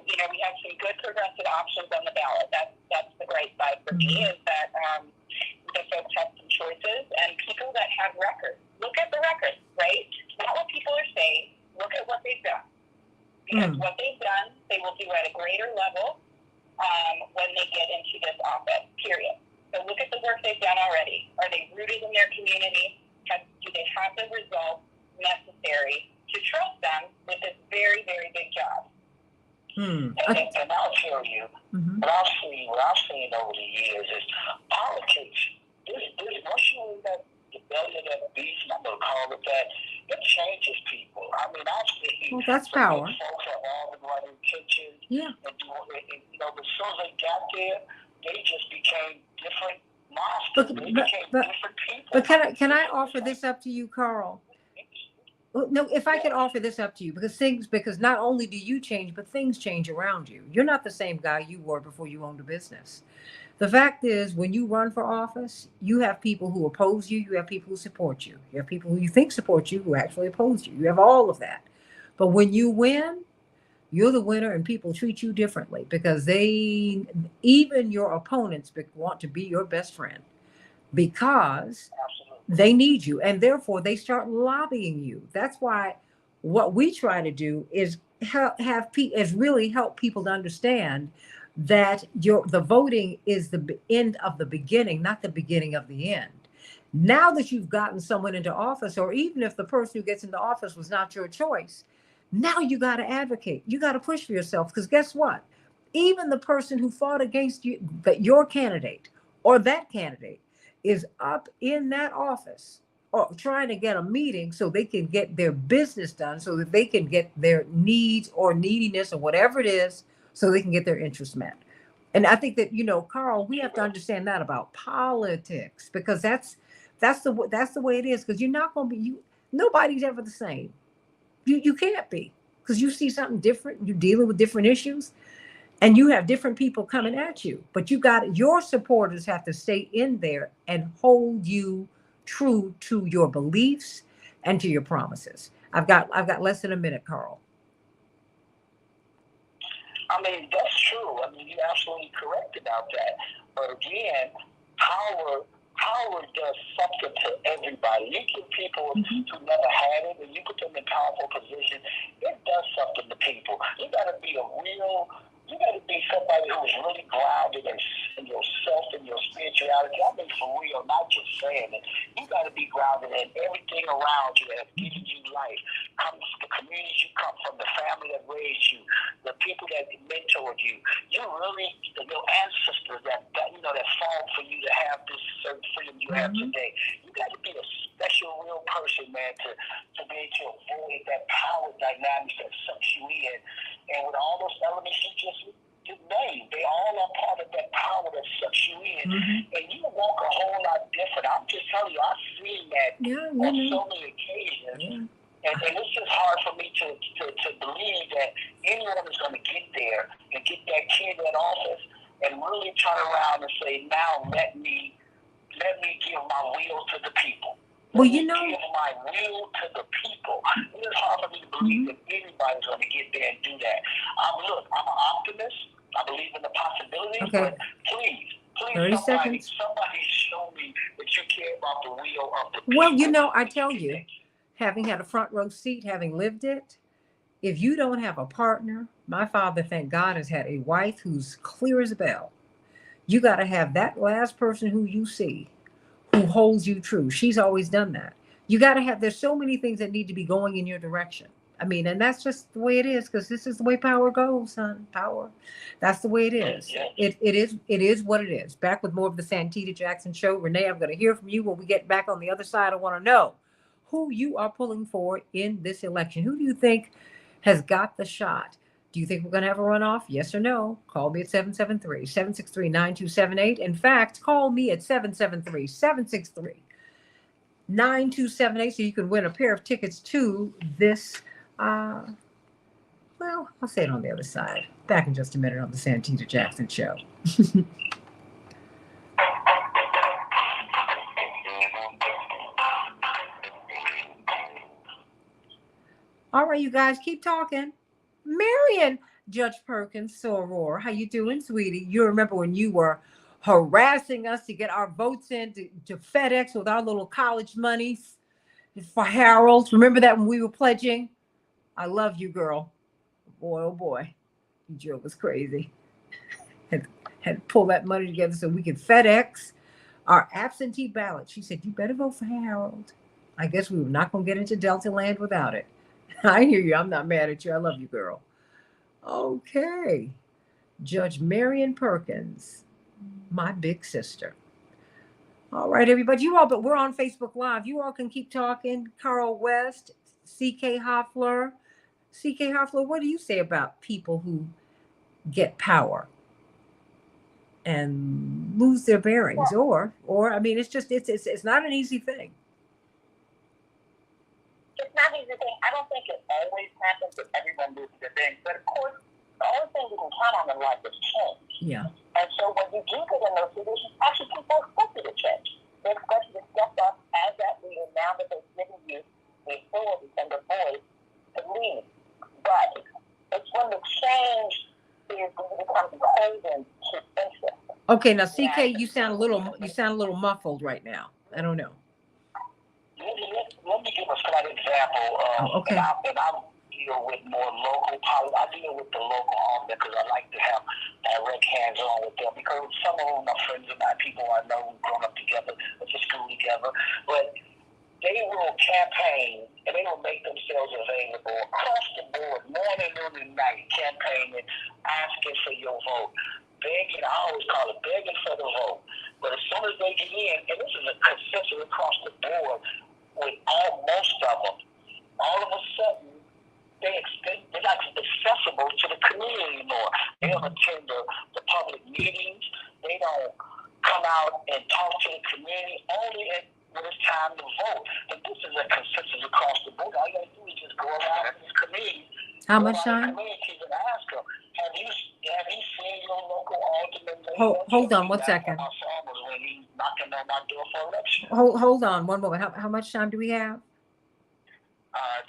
we have some good progressive options on the ballot. That's the bright side for me, is that the folks have some choices, and people that have records. Look at the records, right? Not what people are saying. Look at what they've done. Because what they've done, they will do at a greater level when they get into this office, period. So look at the work they've done already. Are they rooted in their community? Do they have the results necessary to trust them with this very, very big job? And I'll tell you, what I've seen over the years is politics. This once you in that belly of that beast, and I'm going to call it that, it changes people. I mean, I've seen that's power. Folks have all the right intentions. Yeah. And but as soon as they got there, they just became different monsters. They became different people. But can I offer this up to you, Carl? No, if I could offer this up to you, because not only do you change, but things change around you. You're not the same guy you were before you owned a business. The fact is, when you run for office, you have people who oppose you. You have people who support you. You have people who you think support you who actually oppose you. You have all of that. But when you win, You're the winner, and people treat you differently because even your opponents want to be your best friend because Absolutely. they need you, and therefore they start lobbying you. That's why what we try to do is really help people to understand that the voting is the end of the beginning, not the beginning of the end. Now that you've gotten someone into office, or even if the person who gets into office was not your choice, now you got to advocate. You got to push for yourself, because guess what? Even the person who fought against you, that your candidate or that candidate, is up in that office or trying to get a meeting so they can get their business done, so that they can get their needs or neediness or whatever it is, so they can get their interests met. And I think that, Carl, we have to understand that about politics, because that's the way it is. Because you're not going to be nobody's ever the same. You can't be, because you see something different. You're dealing with different issues, and you have different people coming at you. But your supporters have to stay in there and hold you true to your beliefs and to your promises. I've got less than a minute, Carl. I mean, that's true. I mean, you're absolutely correct about that. But again, power does something to everybody. You give people who never had it, and you put them in powerful position, it does something to people. You got to be somebody who is really grounded in yourself and your spirituality. I mean, for real, not just saying it. You got to be grounded in everything around you that has given you life. The communities you come from, the family that raised you, the people that mentored you. Your ancestors that fought for you to have this certain freedom you have today. You got to be a special, real person, man, to be able to avoid that power dynamics that sucks you in. And with all those elements you just named, they all are part of that power that sucks you in. And you walk a whole lot different. I'm just telling you, I've seen that on so many occasions. And it's just hard for me to believe that anyone is going to get there and get that kid in office and really turn around and say, now let me give my will to the people. Give my will to the people. It's hard for me to believe that anybody's going to get there and do that. I'm an optimist. I believe in the possibilities, but please, 30 somebody seconds. show me that you care about the will of the people. Well, I tell you, having had a front row seat, having lived it, if you don't have a partner, my father, thank God, has had a wife who's clear as a bell. You got to have that last person who you see who holds you true. She's always done that. You got to have, there's so many things that need to be going in your direction. I mean, and that's just the way it is, because this is the way power goes, son. Power. That's the way it is. It is what it is. Back with more of the Santita Jackson Show. Renee, I'm going to hear from you when we get back on the other side. I want to know who you are pulling for in this election. Who do you think has got the shot? Do you think we're going to have a runoff? Yes or no? Call me at 773-763-9278. In fact, call me at 773-763-9278 so you can win a pair of tickets to this. I'll say it on the other side. Back in just a minute on the Santita Jackson Show. All right, you guys, keep talking. Marion, Judge Perkins, Soror, how you doing, sweetie? You remember when you were harassing us to get our votes in to FedEx with our little college monies for Harold? Remember that when we were pledging? I love you, girl. Boy, oh boy, Joe was crazy. had to pull that money together so we could FedEx our absentee ballot. She said, you better vote for Harold. I guess we were not going to get into Delta Land without it. I hear you. I'm not mad at you. I love you, girl. Okay. Judge Marion Perkins, my big sister. All right, everybody. But we're on Facebook Live. You all can keep talking. Carl West, C.K. Hoffler. C.K. Hoffler, what do you say about people who get power and lose their bearings? Or I mean, it's not an easy thing. It's not an easy thing. I don't think it always happens that everyone loses their bearings. But of course, the only thing you can count on in life is change. Yeah. And so when you do get in those positions, actually people expect you to change. They expect you to step up as that leader now that they've given you the authority and the voice to lead. But it's when the change is craving to interest. Okay, now CK, you sound a little muffled right now. I don't know. Let me give a slight example. Okay. And I deal with more local politics. I deal with the local aldermen because I like to have direct hands-on with them because some of them are friends of mine, people I know who've grown up together, went to school together. But they will campaign and they will make themselves available across the board, morning, noon, and night, campaigning, asking for your vote, begging. I always call it begging for the vote. But as soon as they get in, and this is a consensus across the board with most of them, all of a sudden they're not accessible to the community anymore. They don't attend the public meetings. They don't come out and talk to the community only when it's time to vote. And this is a consensus across the board. All you got to do is just go around this community. How much time? Communities and ask them, have you seen your local alderman? Hold on 1 second. When he knocking on my door for election. Hold on one moment. How much time do we have?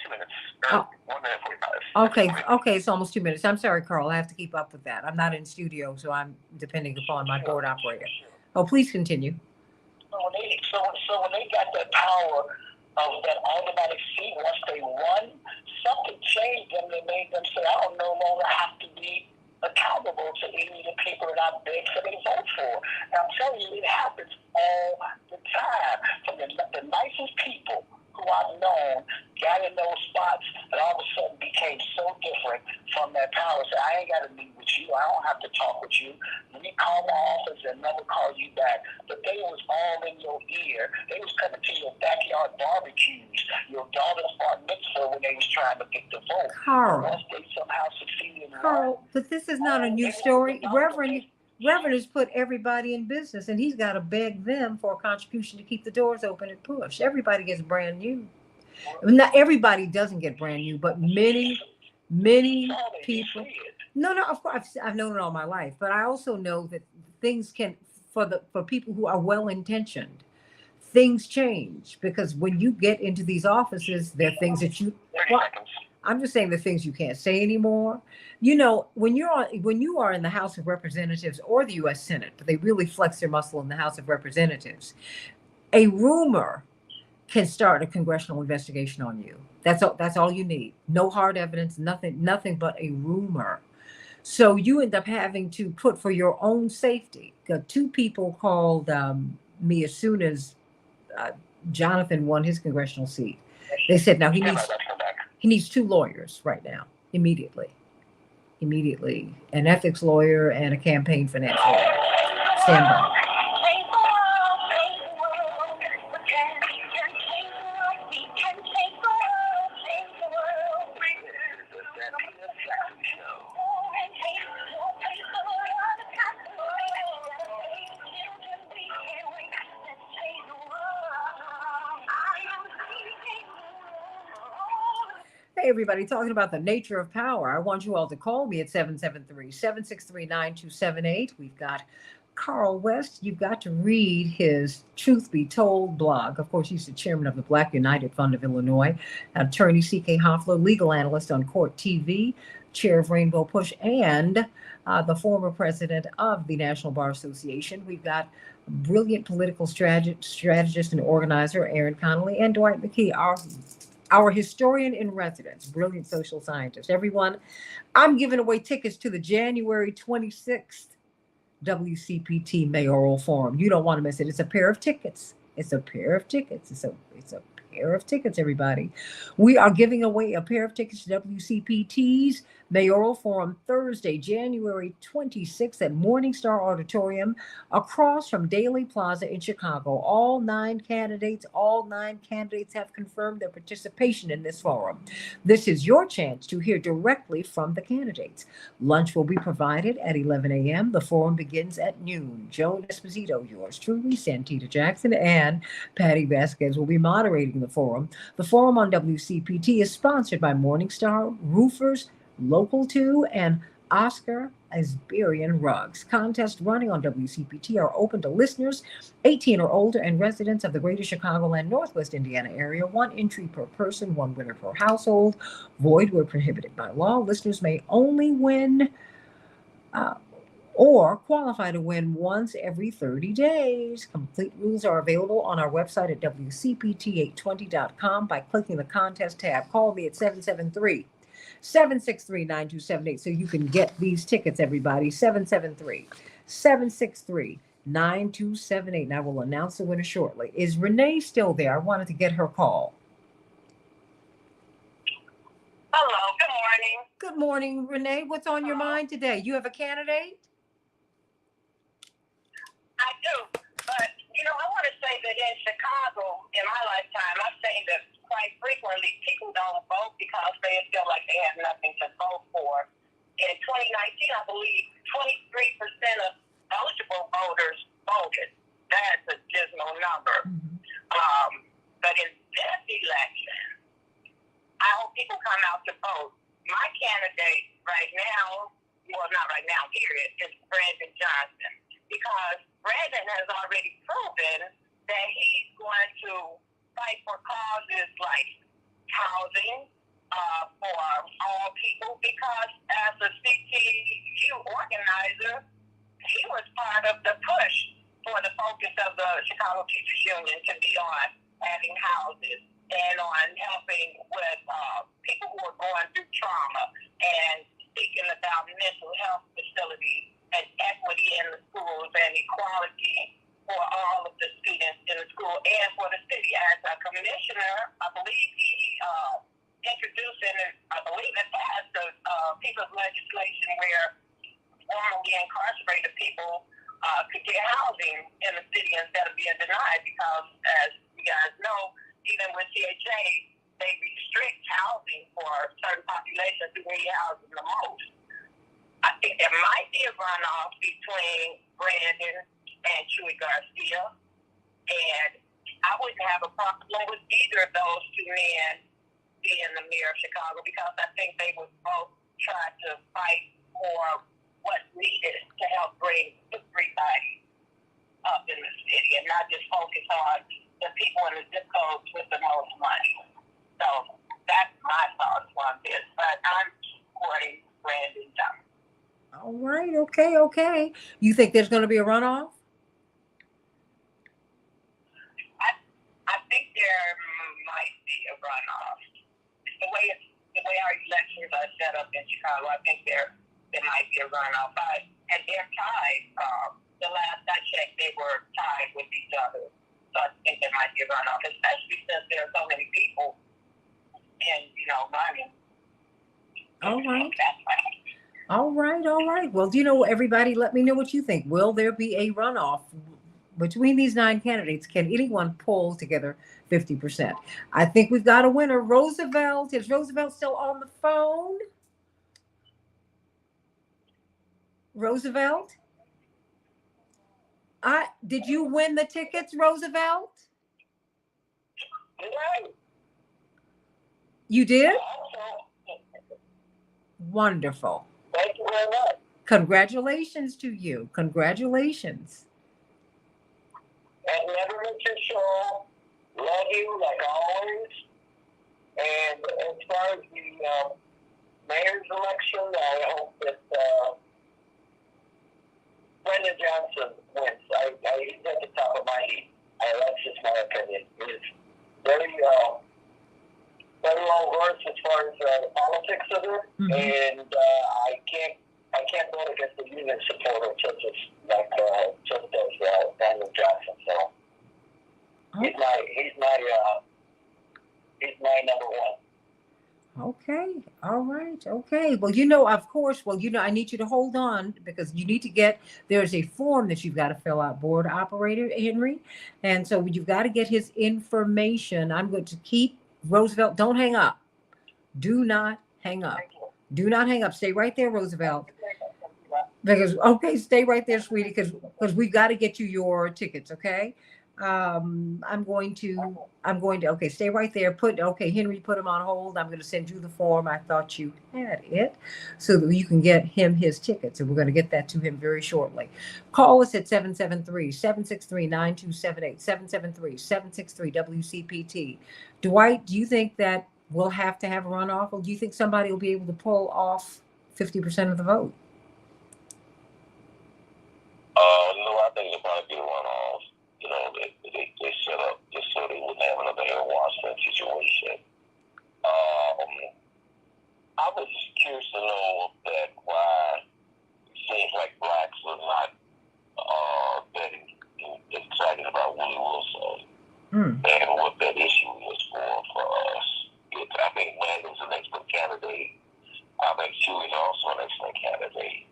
2 minutes. 1 minute 45. Okay, it's almost 2 minutes. I'm sorry, Carl. I have to keep up with that. I'm not in studio, so I'm depending upon my board operator. Oh, please continue. So when they got that power of that automatic seat, once they won, something changed them that made them say, I don't no longer have to be accountable to any of the people that I beg for they vote for. And I'm telling you, it happens all the time. From the nicest people who I've known got in those spots and all of a sudden became so different from that power. So I ain't got to meet with you. I don't have to talk with you. Let me call my office and never call you back. But they was all in your ear. They was coming to your backyard barbecues, your daughter's bar mitzvah when they was trying to get the vote. Carl. Once they somehow succeeded. Carl, but this is not a new story. Reverend has put everybody in business, and he's got to beg them for a contribution to keep the doors open and push. Everybody gets brand new. Not everybody doesn't get brand new, but many people. No, of course, I've known it all my life, but I also know that things can, for people who are well-intentioned, things change because when you get into these offices, there are things that you. I'm just saying the things you can't say anymore. You know, when you are in the House of Representatives or the U.S. Senate, but they really flex their muscle in the House of Representatives, a rumor can start a congressional investigation on you. That's all you need. No hard evidence, nothing but a rumor. So you end up having to put for your own safety. Two people called me as soon as Jonathan won his congressional seat. They said now he needs 2 lawyers right now, immediately, an ethics lawyer and a campaign finance lawyer. Stand by. Hey, everybody, talking about the nature of power. I want you all to call me at 773-763-9278. We've got Carl West. You've got to read his Truth Be Told blog. Of course, he's the chairman of the Black United Fund of Illinois, attorney C.K. Hoffler, legal analyst on Court TV, chair of Rainbow Push, and the former president of the National Bar Association. We've got brilliant political strategist and organizer Aaron Connolly, and Dwight McKee, our historian in residence, brilliant social scientist. Everyone, I'm giving away tickets to the January 26th WCPT Mayoral Forum. You don't want to miss it. It's a pair of tickets. It's a pair of tickets, everybody. We are giving away a pair of tickets to WCPT's Mayoral Forum Thursday, January 26th at Morningstar Auditorium across from Daley Plaza in Chicago. All 9 candidates have confirmed their participation in this forum. This is your chance to hear directly from the candidates. Lunch will be provided at 11 a.m. The forum begins at noon. Joan Esposito, yours truly, Santita Jackson, and Patty Vasquez will be moderating the forum. The forum on WCPT is sponsored by Morningstar, Roofers, Local 2, and Oscar Iberian rugs. Contests running on WCPT are open to listeners 18 or older and residents of the greater Chicagoland, Northwest Indiana area. One entry per person, one winner per household. Void where prohibited by law. Listeners may only win or qualify to win once every 30 days. Complete rules are available on our website at WCPT820.com by clicking the contest tab. Call me at 773-763-9278 so you can get these tickets, everybody. 773-763-9278. And I will announce the winner shortly. Is Renee still there? I wanted to get her call. Hello, good morning. Good morning, Renee. What's on your mind today? You have a candidate? I do, but I want to say that in Chicago, in my lifetime, I've seen that quite frequently people don't vote because they feel like they have nothing to vote for. In 2019, I believe 23% of eligible voters voted. That's a dismal number. But in this election, I hope people come out to vote. My candidate right now, well, not right now, period, is Brandon Johnson. Because Brandon has already proven that he's going to fight for causes like housing for all people. Because as a CTU organizer, he was part of the push for the focus of the Chicago Teachers Union to be on having houses and on helping with people who are going through trauma and speaking about mental health facilities and equity in the schools and equality for all of the students in the school and for the city. As a commissioner, I believe he introduced and I believe it passed the people's legislation where formerly incarcerated people could get housing in the city instead of being denied because, as you guys know, even with CHA, they restrict housing for certain populations who need housing the most. I think there might be a runoff between Brandon and Chuy Garcia, and I wouldn't have a problem with either of those two men being the mayor of Chicago because I think they would both try to fight for what's needed to help bring everybody up in the city and not just focus on the people in the zip codes with the most money. So that's my thoughts on this, but I'm supporting Brandon Johnson. All right. Okay. You think there's going to be a runoff? I think there might be a runoff. The way our elections are set up in Chicago, I think there might be a runoff. And they're tied. The last I checked, they were tied with each other. So I think there might be a runoff, especially since there are so many people and running. All right. All right. Well, everybody, let me know what you think. Will there be a runoff between these 9 candidates? Can anyone pull together 50%? I think we've got a winner. Roosevelt. Is Roosevelt still on the phone? Roosevelt? Did you win the tickets, Roosevelt? Right. You did? Wonderful. Thank you very much. Congratulations to you. Congratulations. And never miss your show. Love you like always. And as far as the mayor's election, I hope that Brandon Johnson wins. He's at the top of my heap. That's just my opinion. He's very well versed as far as the politics of it, and I can't vote against the union supporter just as Brandon Johnson. So he's my number one. Okay. All right. Okay. Well, of course, I need you to hold on because you need to there's a form that you've got to fill out, board operator Henry. And so you've got to get his information. I'm going to keep Roosevelt. Don't hang up. Do not hang up. Do not hang up. Stay right there, Roosevelt. Stay right there, sweetie, because we've got to get you your tickets. Okay. I'm going to, okay, stay right there. Henry, put him on hold. I'm going to send you the form. I thought you had it so that you can get him his tickets. And we're going to get that to him very shortly. Call us at 773-763-9278, 773-763-WCPT. Dwight, do you think that we'll have to have a runoff, or do you think somebody will be able to pull off 50% of the vote? No, I think it might be a runoff. You know, they set up just so they wouldn't have another Aaron Washington situation. I was just curious to know that why it seems like blacks are not that excited about Willie Wilson and what that issue is for us. I think Landon's an excellent candidate. I think Chewy's also an excellent candidate.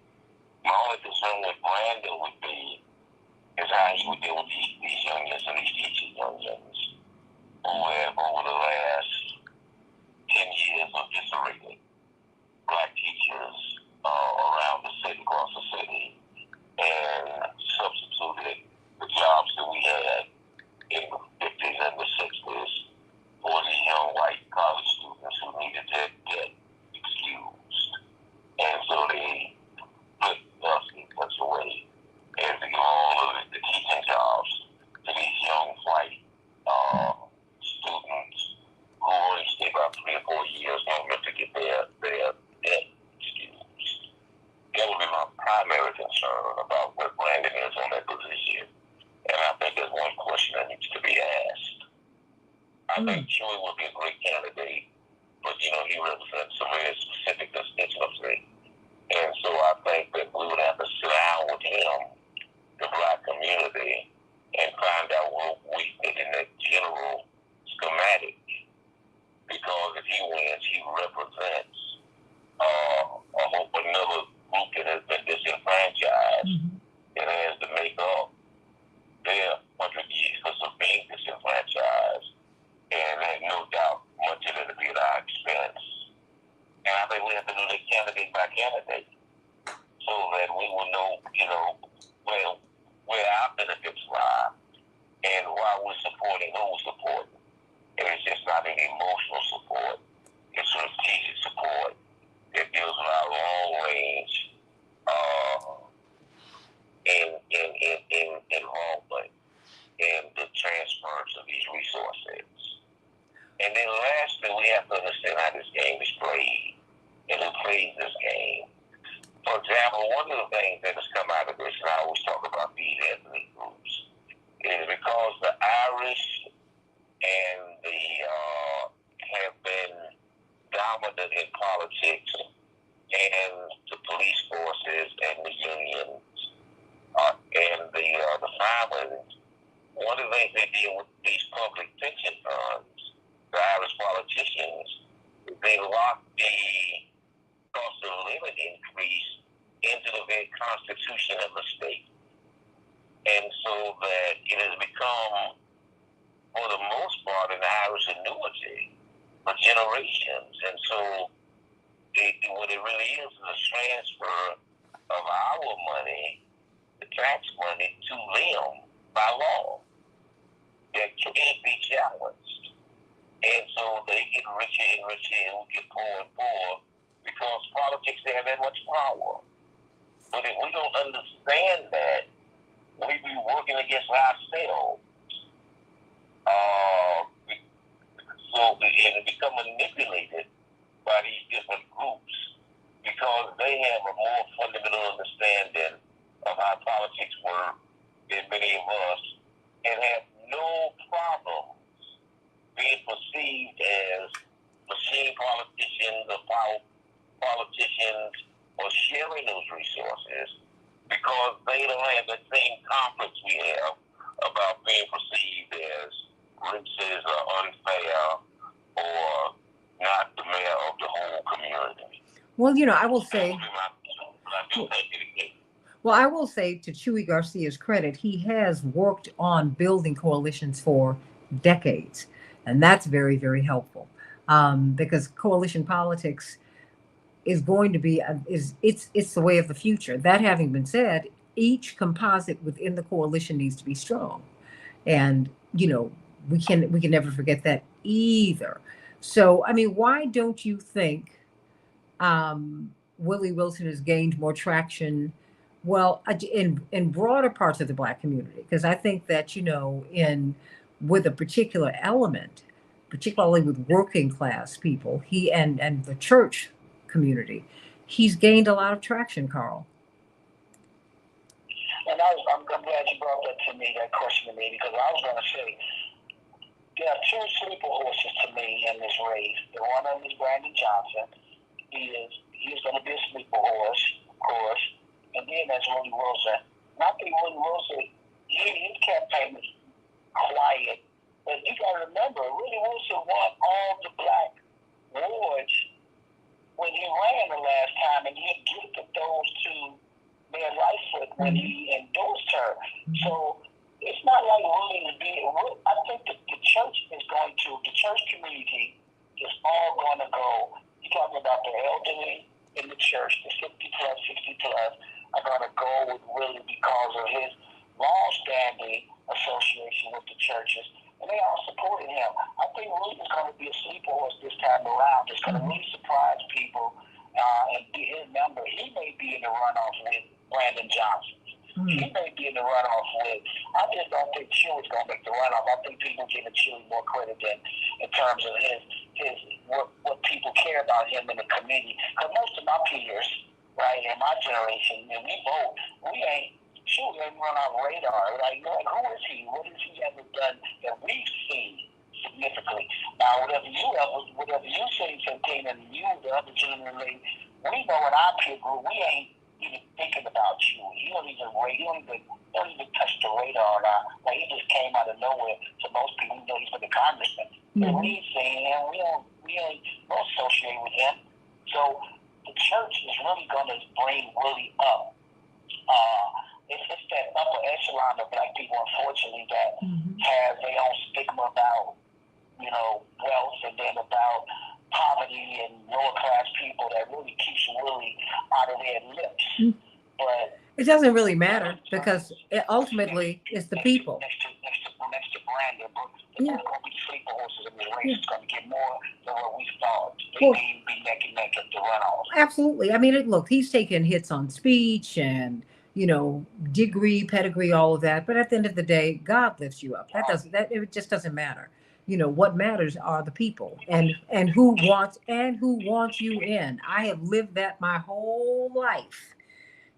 My only concern with Brandon would be is how he would deal with these youngins and these teaching youngins who have over the last 10 years of disarray black teachers around the city, across the city, and substituted the jobs that we had in the 50s and the 60s for these young white college students who needed to get excused. And so they put us in such a way as to give all of the teaching jobs to these young white students who only stay about 3 or 4 years longer to get their debt excused. That would be my primary concern about where Brandon is on that position. And I think there's one question that needs to be asked. I think Chewy would be a great candidate, but he represents some very specific constituency. And so I think that we would have to sit down with him, the black community, and find out what we fit in that general schematic. Because if he wins, he represents another group that has been disenfranchised and has to make up their 100 years of being disenfranchised. And there's no doubt much of it will be at our expense. And I think we have to do that candidate by candidate so that we will know, where our benefits lie and why we're supporting who we're supporting. And it's just not an emotional support. It's strategic support that deals with our long range involvement in the transference of these resources. And then lastly, we have to understand how this game is played and who plays this game. For example, one of the things that has come out of this, and I always talk about these ethnic groups, is because the Irish and the have been dominant in politics and the police forces and the unions and the families. One of the things they deal with these public pension funds, the Irish politicians, they lock the cost of living increase into the very constitution of the state. And so that it has become, for the most part, an Irish annuity for generations. And so what it really is a transfer of our money, the tax money, to them by law that can't be challenged. And so they get richer and richer and we get poor and poor because politics, they have that much power. But if we don't understand that, we be working against ourselves. And become manipulated by these different groups because they have a more fundamental understanding of how politics work than many of us and have no problems being perceived as machine politicians or power politicians or sharing those resources because they don't have the same conflicts we have about being perceived as racist or unfair or not the mayor of the whole community. Well, I will say, I will say to Chuy Garcia's credit, he has worked on building coalitions for decades, and that's very, very helpful because coalition politics is going to be it's the way of the future. That having been said, each composite within the coalition needs to be strong. And, we can never forget that either. So, I mean, why don't you think Willie Wilson has gained more traction? Well, in broader parts of the Black community, because I think that in with a particular element, particularly with working class people, he and the church community, he's gained a lot of traction, Carl. And I'm glad you brought that question to me, because I was going to say, there are two sleeper horses to me in this race. The one of them is Brandon Johnson. He's going to be a sleeper horse, of course. And then there's Willie Wilson. And I think Willie Wilson, his campaign is quiet. But you got to remember, Willie Wilson won all the Black wards when he ran the last time, and he had gifted those to Mayor Lightfoot when he endorsed her. So it's not like Willie is being. I think that the church community is all going to go. You're talking about the elderly in the church, the 50 plus, 60 plus, are going to go with Willie because of his long-standing association with the churches, and they all supported him. I think Willie is going to be a sleeper horse this time around. It's going to really surprise people and be his number. He may be in the runoff with Brandon Johnson. He may be in the runoff with. I just don't think Chewy's going to make the runoff. I think people giving Chewy more credit than in terms of what people care about him in the community. Because most of my peers, right, in my generation, and we vote, Chewy ain't run our radar. Like, who is he? What has he ever done that we've seen significantly? Now, whatever you say, Santita, and you, the other gentleman, we know in our peer group, we ain't even thinking about you. He don't even touch the radar. Like, he just came out of nowhere. So most people know he's been a congressman. And we saying him, we ain't associate with him. So the church is really going to bring Willie up. It's that upper echelon of Black people, unfortunately, that have their own stigma about wealth, and then about poverty and lower class people that really keeps Willie out of their lips. But it doesn't really matter, because ultimately it's the people. Next to Brandon, but there's going to be sleeper horses in this race. It's going to get more than what we thought. They may be neck and neck at the runoff. Absolutely. I mean, look, he's taken hits on speech and degree, pedigree, all of that. But at the end of the day, God lifts you up. It just doesn't matter. What matters are the people and who wants you in. I have lived that my whole life.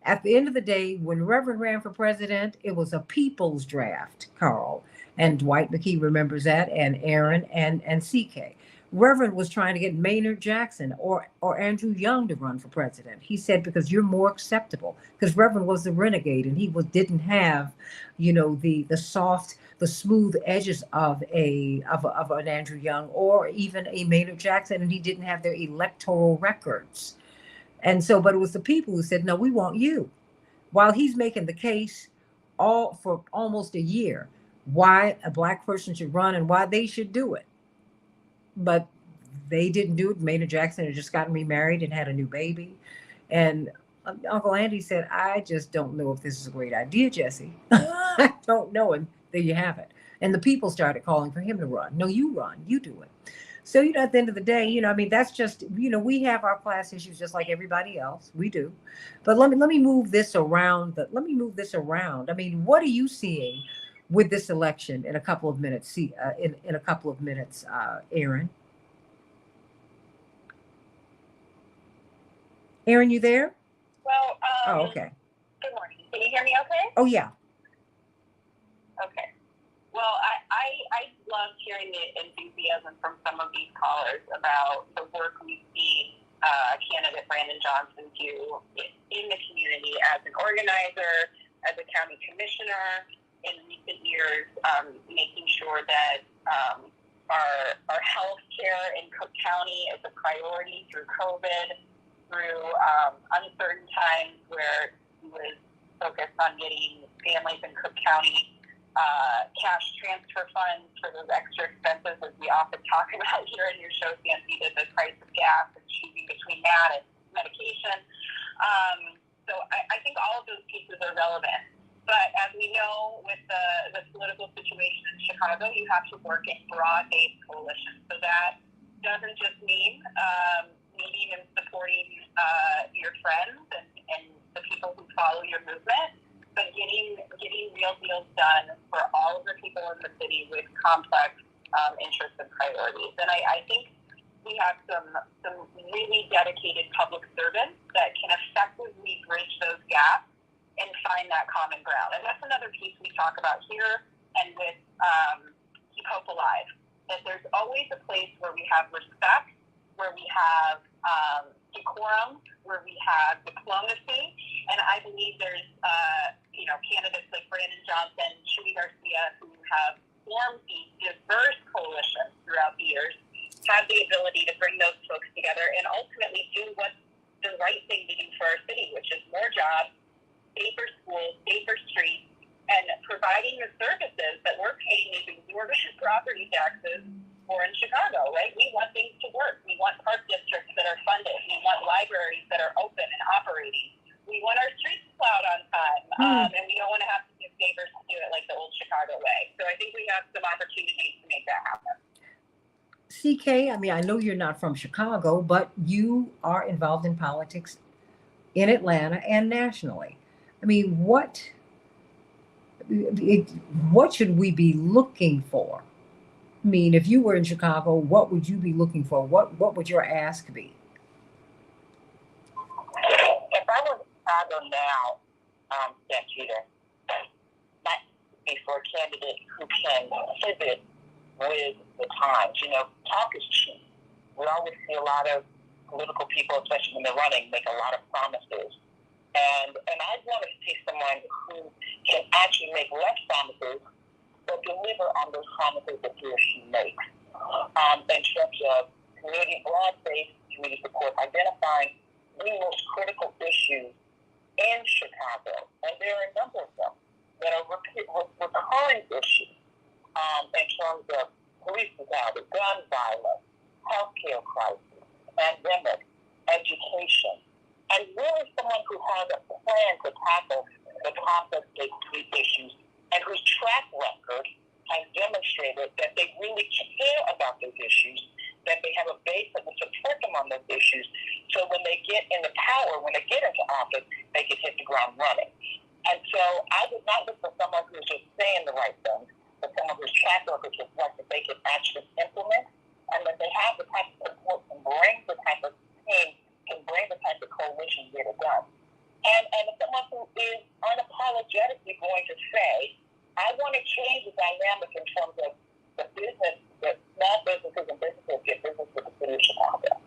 At the end of the day, when Reverend ran for president, it was a people's draft, Carl. And Dwight McKee remembers that, and Aaron and CK. Reverend was trying to get Maynard Jackson or Andrew Young to run for president. He said, because you're more acceptable. Because Reverend was the renegade, and he didn't have, the soft, the smooth edges of an Andrew Young or even a Maynard Jackson, and he didn't have their electoral records. And so, but it was the people who said, no, we want you. While he's making the case for almost a year why a Black person should run and why they should do it. But they didn't do it. Maynard Jackson had just gotten remarried and had a new baby. And Uncle Andy said, I just don't know if this is a great idea, Jesse. I don't know. And there you have it. And the people started calling for him to run. No, you run. You do it. So, at the end of the day, that's just, we have our class issues just like everybody else. We do. But let me move this around. I mean, what are you seeing with this election in a couple of minutes? In a couple of minutes, Aaron. Aaron, you there? Well, oh, okay. Good morning. Can you hear me okay? Oh, yeah. Okay. Well, I loved hearing the enthusiasm from some of these callers about the work we've seen candidate Brandon Johnson do in the community as an organizer, as a county commissioner in recent years, making sure that our health care in Cook County is a priority through COVID, through uncertain times where he was focused on getting families in Cook County cash transfer funds for those extra expenses, as we often talk about here in your show, Santita, the price of gas and choosing between that and medication. So I think all of those pieces are relevant. But as we know, with the political situation in Chicago, you have to work in broad-based coalitions. So that doesn't just mean meeting and supporting your friends and the people who follow your movement, but getting real deals done for all of the people in the city with complex interests and priorities. And I think we have some really dedicated public servants that can effectively bridge those gaps and find that common ground. And that's another piece we talk about here and with Keep Hope Alive, that there's always a place where we have respect, where we have decorum, where we have diplomacy. And I believe there's, candidates like Brandon Johnson, Chewy Garcia, who have formed these diverse coalitions throughout the years, have the ability to bring those folks together and ultimately do what's the right thing to do for our city, which is more jobs, safer schools, safer streets, and providing the services that we're paying these exorbitant property taxes for in Chicago, right? We want things to work. We want park districts that are funded. We want libraries that are open and operating. We want our streets plowed on time, and we don't want to have to give favors to do it like the old Chicago way. So I think we have some opportunities to make that happen. CK, I mean, I know you're not from Chicago, but you are involved in politics in Atlanta and nationally. I mean, what should we be looking for? I mean, if you were in Chicago, what would you be looking for? What would your ask be? If I was in Chicago now, Santita, that would be for a candidate who can pivot with the times. Talk is cheap. We always see a lot of political people, especially when they're running, make a lot of promises. And I want to see someone who can actually make less promises, but deliver on those promises that he or she makes. In terms of broad-based community support, identifying the most critical issues in Chicago, and there are a number of them that are recurring issues in terms of police brutality, gun violence, healthcare crisis, pandemic, education, and really someone who has a plan to tackle the complex issues and whose track record has demonstrated that they really care about those issues, that they have a base that will support them on those issues, so when they get into power, when they get into office, they can hit the ground running. And so I would not look for someone who's just saying the right thing, but someone whose track record reflects that they can actually implement, and that they have the type of support and bring the type of team, can bring the type of coalition to get it done. And someone who is unapologetically going to say, I want to change the dynamic in terms of the small businesses and businesses get business with the city of Chicago.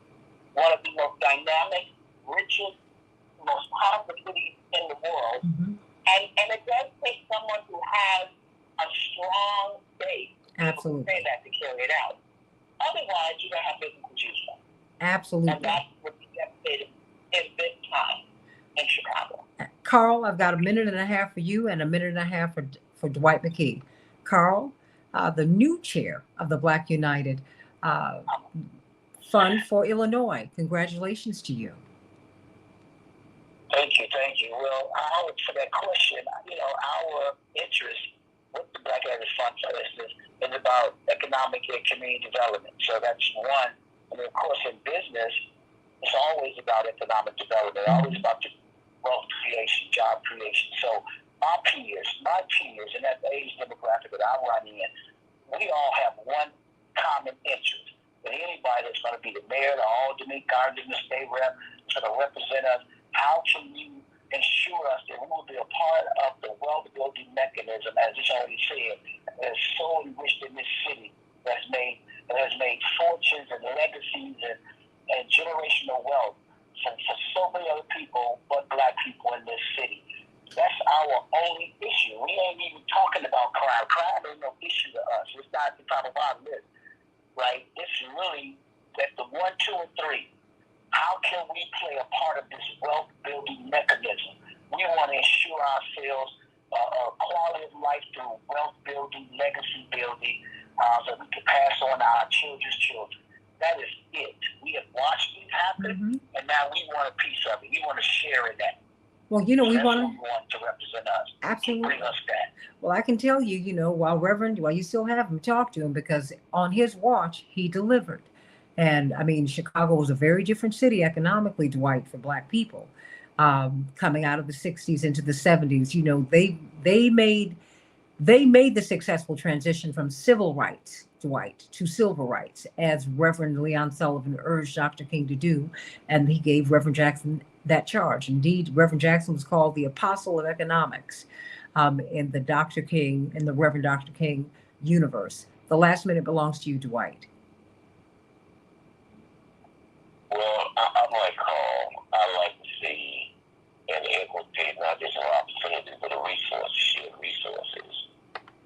One of the most dynamic, richest, most powerful cities in the world. Mm-hmm. And it does take someone who has a strong base to say that, to carry it out. Otherwise, you're going to have business as usual. Absolutely. And that's what we devastated in this time in Chicago. Carl, I've got a minute and a half for you and a minute and a half for Dwight McKee. Carl, the new chair of the Black United Fund for Illinois. Congratulations to you. Thank you. Well, for that question, our interest with the Black United Fund for Illinois is about economic and community development. So that's one. And of course, in business, it's always about economic development, always about wealth creation, job creation. So my peers, and that age demographic that I run in, we all have one common interest. That anybody that's going to be the mayor, the alderman, congressman, the state rep, is going to represent us. How can you ensure us that we will be a part of the wealth building mechanism, as it's already said, that is so enriched in this city, that has made fortunes and legacies and generational wealth for so many other people but Black people in this city. That's our only issue. We ain't even talking about crime. Crime ain't no issue to us. It's not the top of our list, right? It's really at the 1, 2, and 3. How can we play a part of this wealth building mechanism? We want to ensure ourselves a quality of life through wealth building, legacy building, so we can pass on to our children's children. That is it. We have watched it happen, and now we want a piece of it. We want to share in that. Well, you know, we That's want who to we want to represent us. absolutely. Bring us that. Well, I can tell you, while you still have him, talk to him, because on his watch, he delivered. And I mean, Chicago was a very different city economically, Dwight, for Black people. Coming out of the 60s into the 70s, they made the successful transition from civil rights, Dwight, to civil rights, as Reverend Leon Sullivan urged Dr. King to do, and he gave Reverend Jackson that charge. Indeed, Reverend Jackson was called the apostle of economics in the Reverend Dr. King universe. The last minute belongs to you, Dwight. Well, I'm like Carl. I like to see an equity, not just an opportunity, but a resource, shared resources.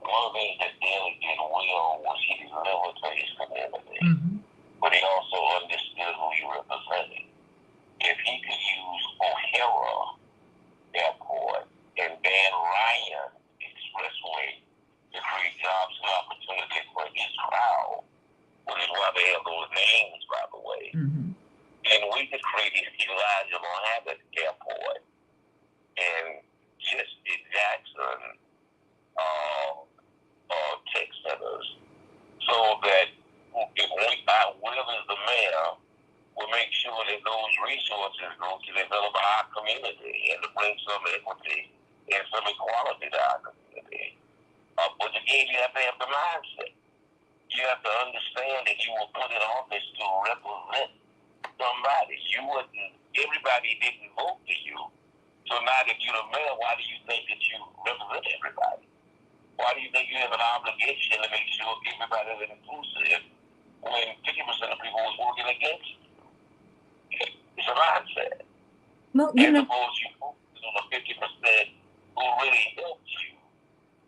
One of the things that Daley did well was he delivered to his community, but he also understood who he represented. If he could use O'Hara Airport and Dan Ryan Expressway to create jobs and opportunities for his crowd, which is why they have those names, by the way, and we could create Elijah Muhammad Airport and just the Jackson tech centers, so that if I will as the mayor, will make sure that those resources go to develop our community and to bring some equity and some equality to our community. But again, you have to have the mindset. You have to understand that you were put in office to represent somebody. Everybody didn't vote for you. So now that you're the mayor, why do you think that you represent everybody? Why do you think you have an obligation to make sure everybody is inclusive when 50% of people was working against you? It's a mindset. Well, As opposed to you focus on the 50% who really helped you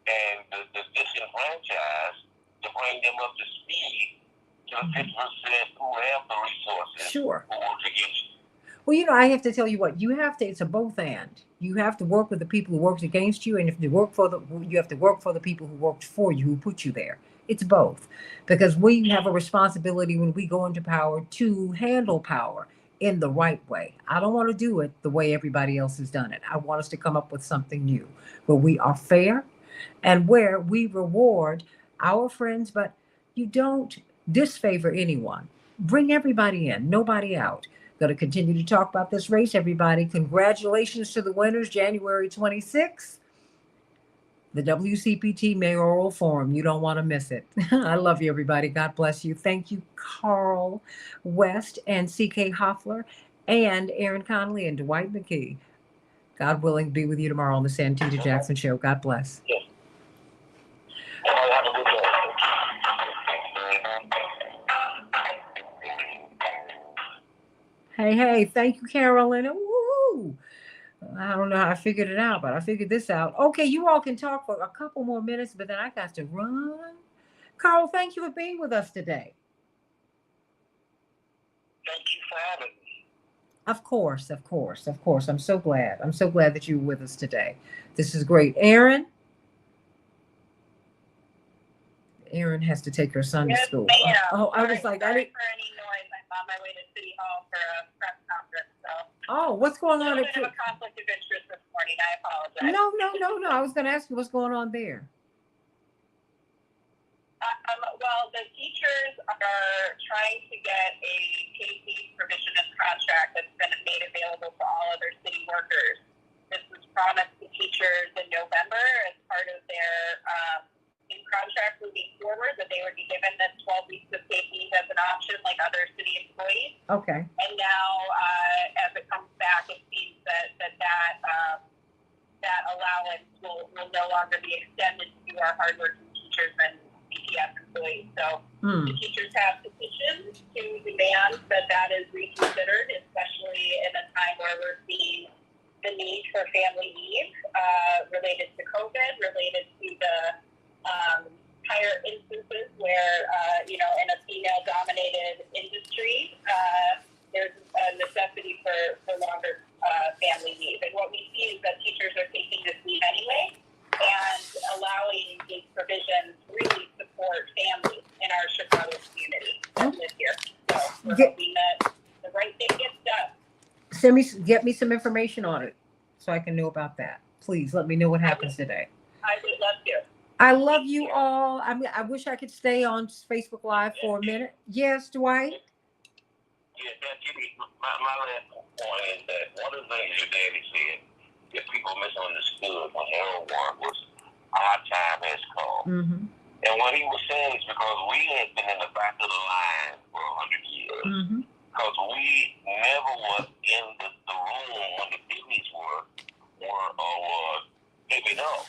and the disenfranchised to bring them up to speed to the 50% who have the resources who work against you. Well, I have to tell you what, it's a both and. You have to work with the people who worked against you, and if you have to work for the people who worked for you, who put you there. It's both. Because we have a responsibility when we go into power to handle power in the right way. I don't want to do it the way everybody else has done it. I want us to come up with something new where we are fair and where we reward our friends, but you don't disfavor anyone. Bring everybody in, nobody out. Going to continue to talk about this race, everybody. Congratulations to the winners, January 26th. The WCPT Mayoral Forum. You don't want to miss it. I love you, everybody. God bless you. Thank you, Carl West and C.K. Hoffler and Aaron Connolly and Dwight McKee. God willing, be with you tomorrow on the Santita Jackson Show. God bless. Yes. Have a good day. Hey, thank you, Carolyn. Woo! I don't know how I figured it out, but I figured this out. Okay, you all can talk for a couple more minutes, but then I got to run. Carl, thank you for being with us today. Thank you for having me. Of course. I'm so glad. I'm so glad that you were with us today. This is great. Aaron has to take her son to school. Ma'am. I was like, sorry for any noise. I'm on my way to City Hall for a press conference. So. What's going on? A little bit of a conflict of interest this morning. I apologize. No. I was going to ask you what's going on there. Well, the teachers are trying to get a KC provisionist contract that's been made available to all other city workers. This was promised to teachers in November as part of their new contract moving forward, that they would be given this 12 weeks of paid leave as an option like other city employees. Okay. And now, as it comes back, it seems that allowance will no longer be extended to our hardworking teachers and CPS employees. So the teachers have petitioned to demand that is reconsidered, especially in a time where we're seeing the need for family leave related to COVID, related to the higher instances where, in a female-dominated industry, there's a necessity for longer family leave. And what we see is that teachers are taking this leave anyway, and allowing these provisions really support families in our Chicago community that live here. So we're hoping that the right thing gets done. Get me some information on it so so I can know about that. Please let me know what happens today. I would love to. I love you all. I wish I could stay on Facebook Live for a minute. Yes, Dwight? Yeah, my last point is that one of the things your daddy said that people misunderstood when Harold Warren was our time has come. Mm-hmm. And what he was saying is because we had been in the back of the line for 100 years. Mm-hmm. Because we never was in the room when the business were giving up.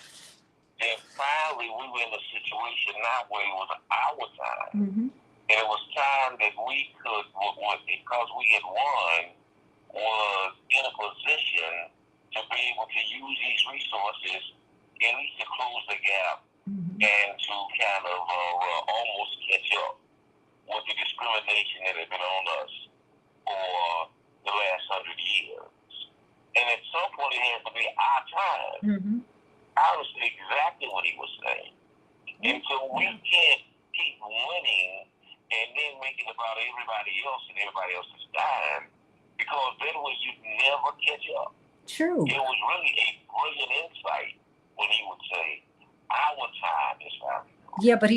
Then finally we were in a situation now where it was our time. Mm-hmm. And it was time that we could, because we had won, was in a position to be able to use these resources at least to close the gap and to kind of almost catch up with the discrimination that had been on us for the last 100 years. And at some point it has to be our time. Mm-hmm. I understood exactly what he was saying. And so we can't keep winning and then make it about everybody else and everybody else's time, because then you never catch up. True. It was really a brilliant insight when he would say, our time is now. Yeah, but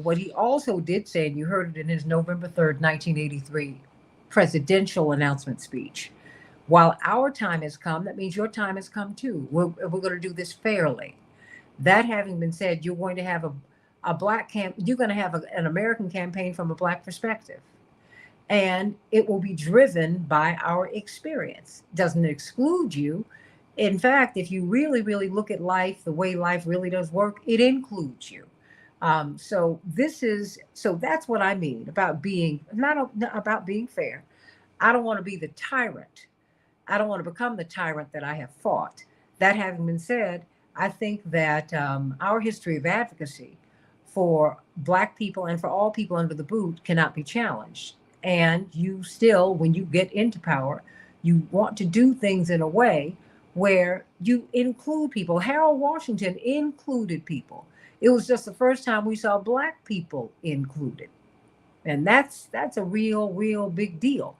what he also did say, and you heard it in his November 3rd, 1983 presidential announcement speech. While our time has come, that means your time has come too. We're going to do this fairly. That having been said, you're going to have you're going to have an American campaign from a Black perspective. And it will be driven by our experience. Doesn't exclude you. In fact, if you really, really look at life, the way life really does work, it includes you. So that's what I mean about being, not about being fair. I don't want to be the tyrant. I don't want to become the tyrant that I have fought. That having been said, I think that our history of advocacy for Black people and for all people under the boot cannot be challenged. And you still, when you get into power, you want to do things in a way where you include people. Harold Washington included people. It was just the first time we saw Black people included. And that's a real, real big deal.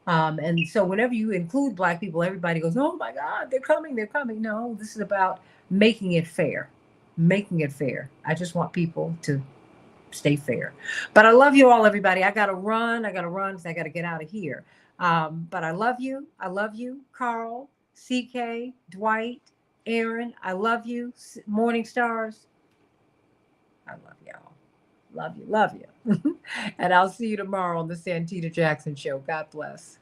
And so whenever you include Black people, everybody goes, oh my God, they're coming. No, this is about making it fair. I just want people to stay fair. But I love you all, everybody. I got to run because I got to get out of here. But I love you. Carl, CK, Dwight, Aaron. I love you. Morning Stars. I love y'all. Love you. And I'll see you tomorrow on the Santita Jackson Show. God bless.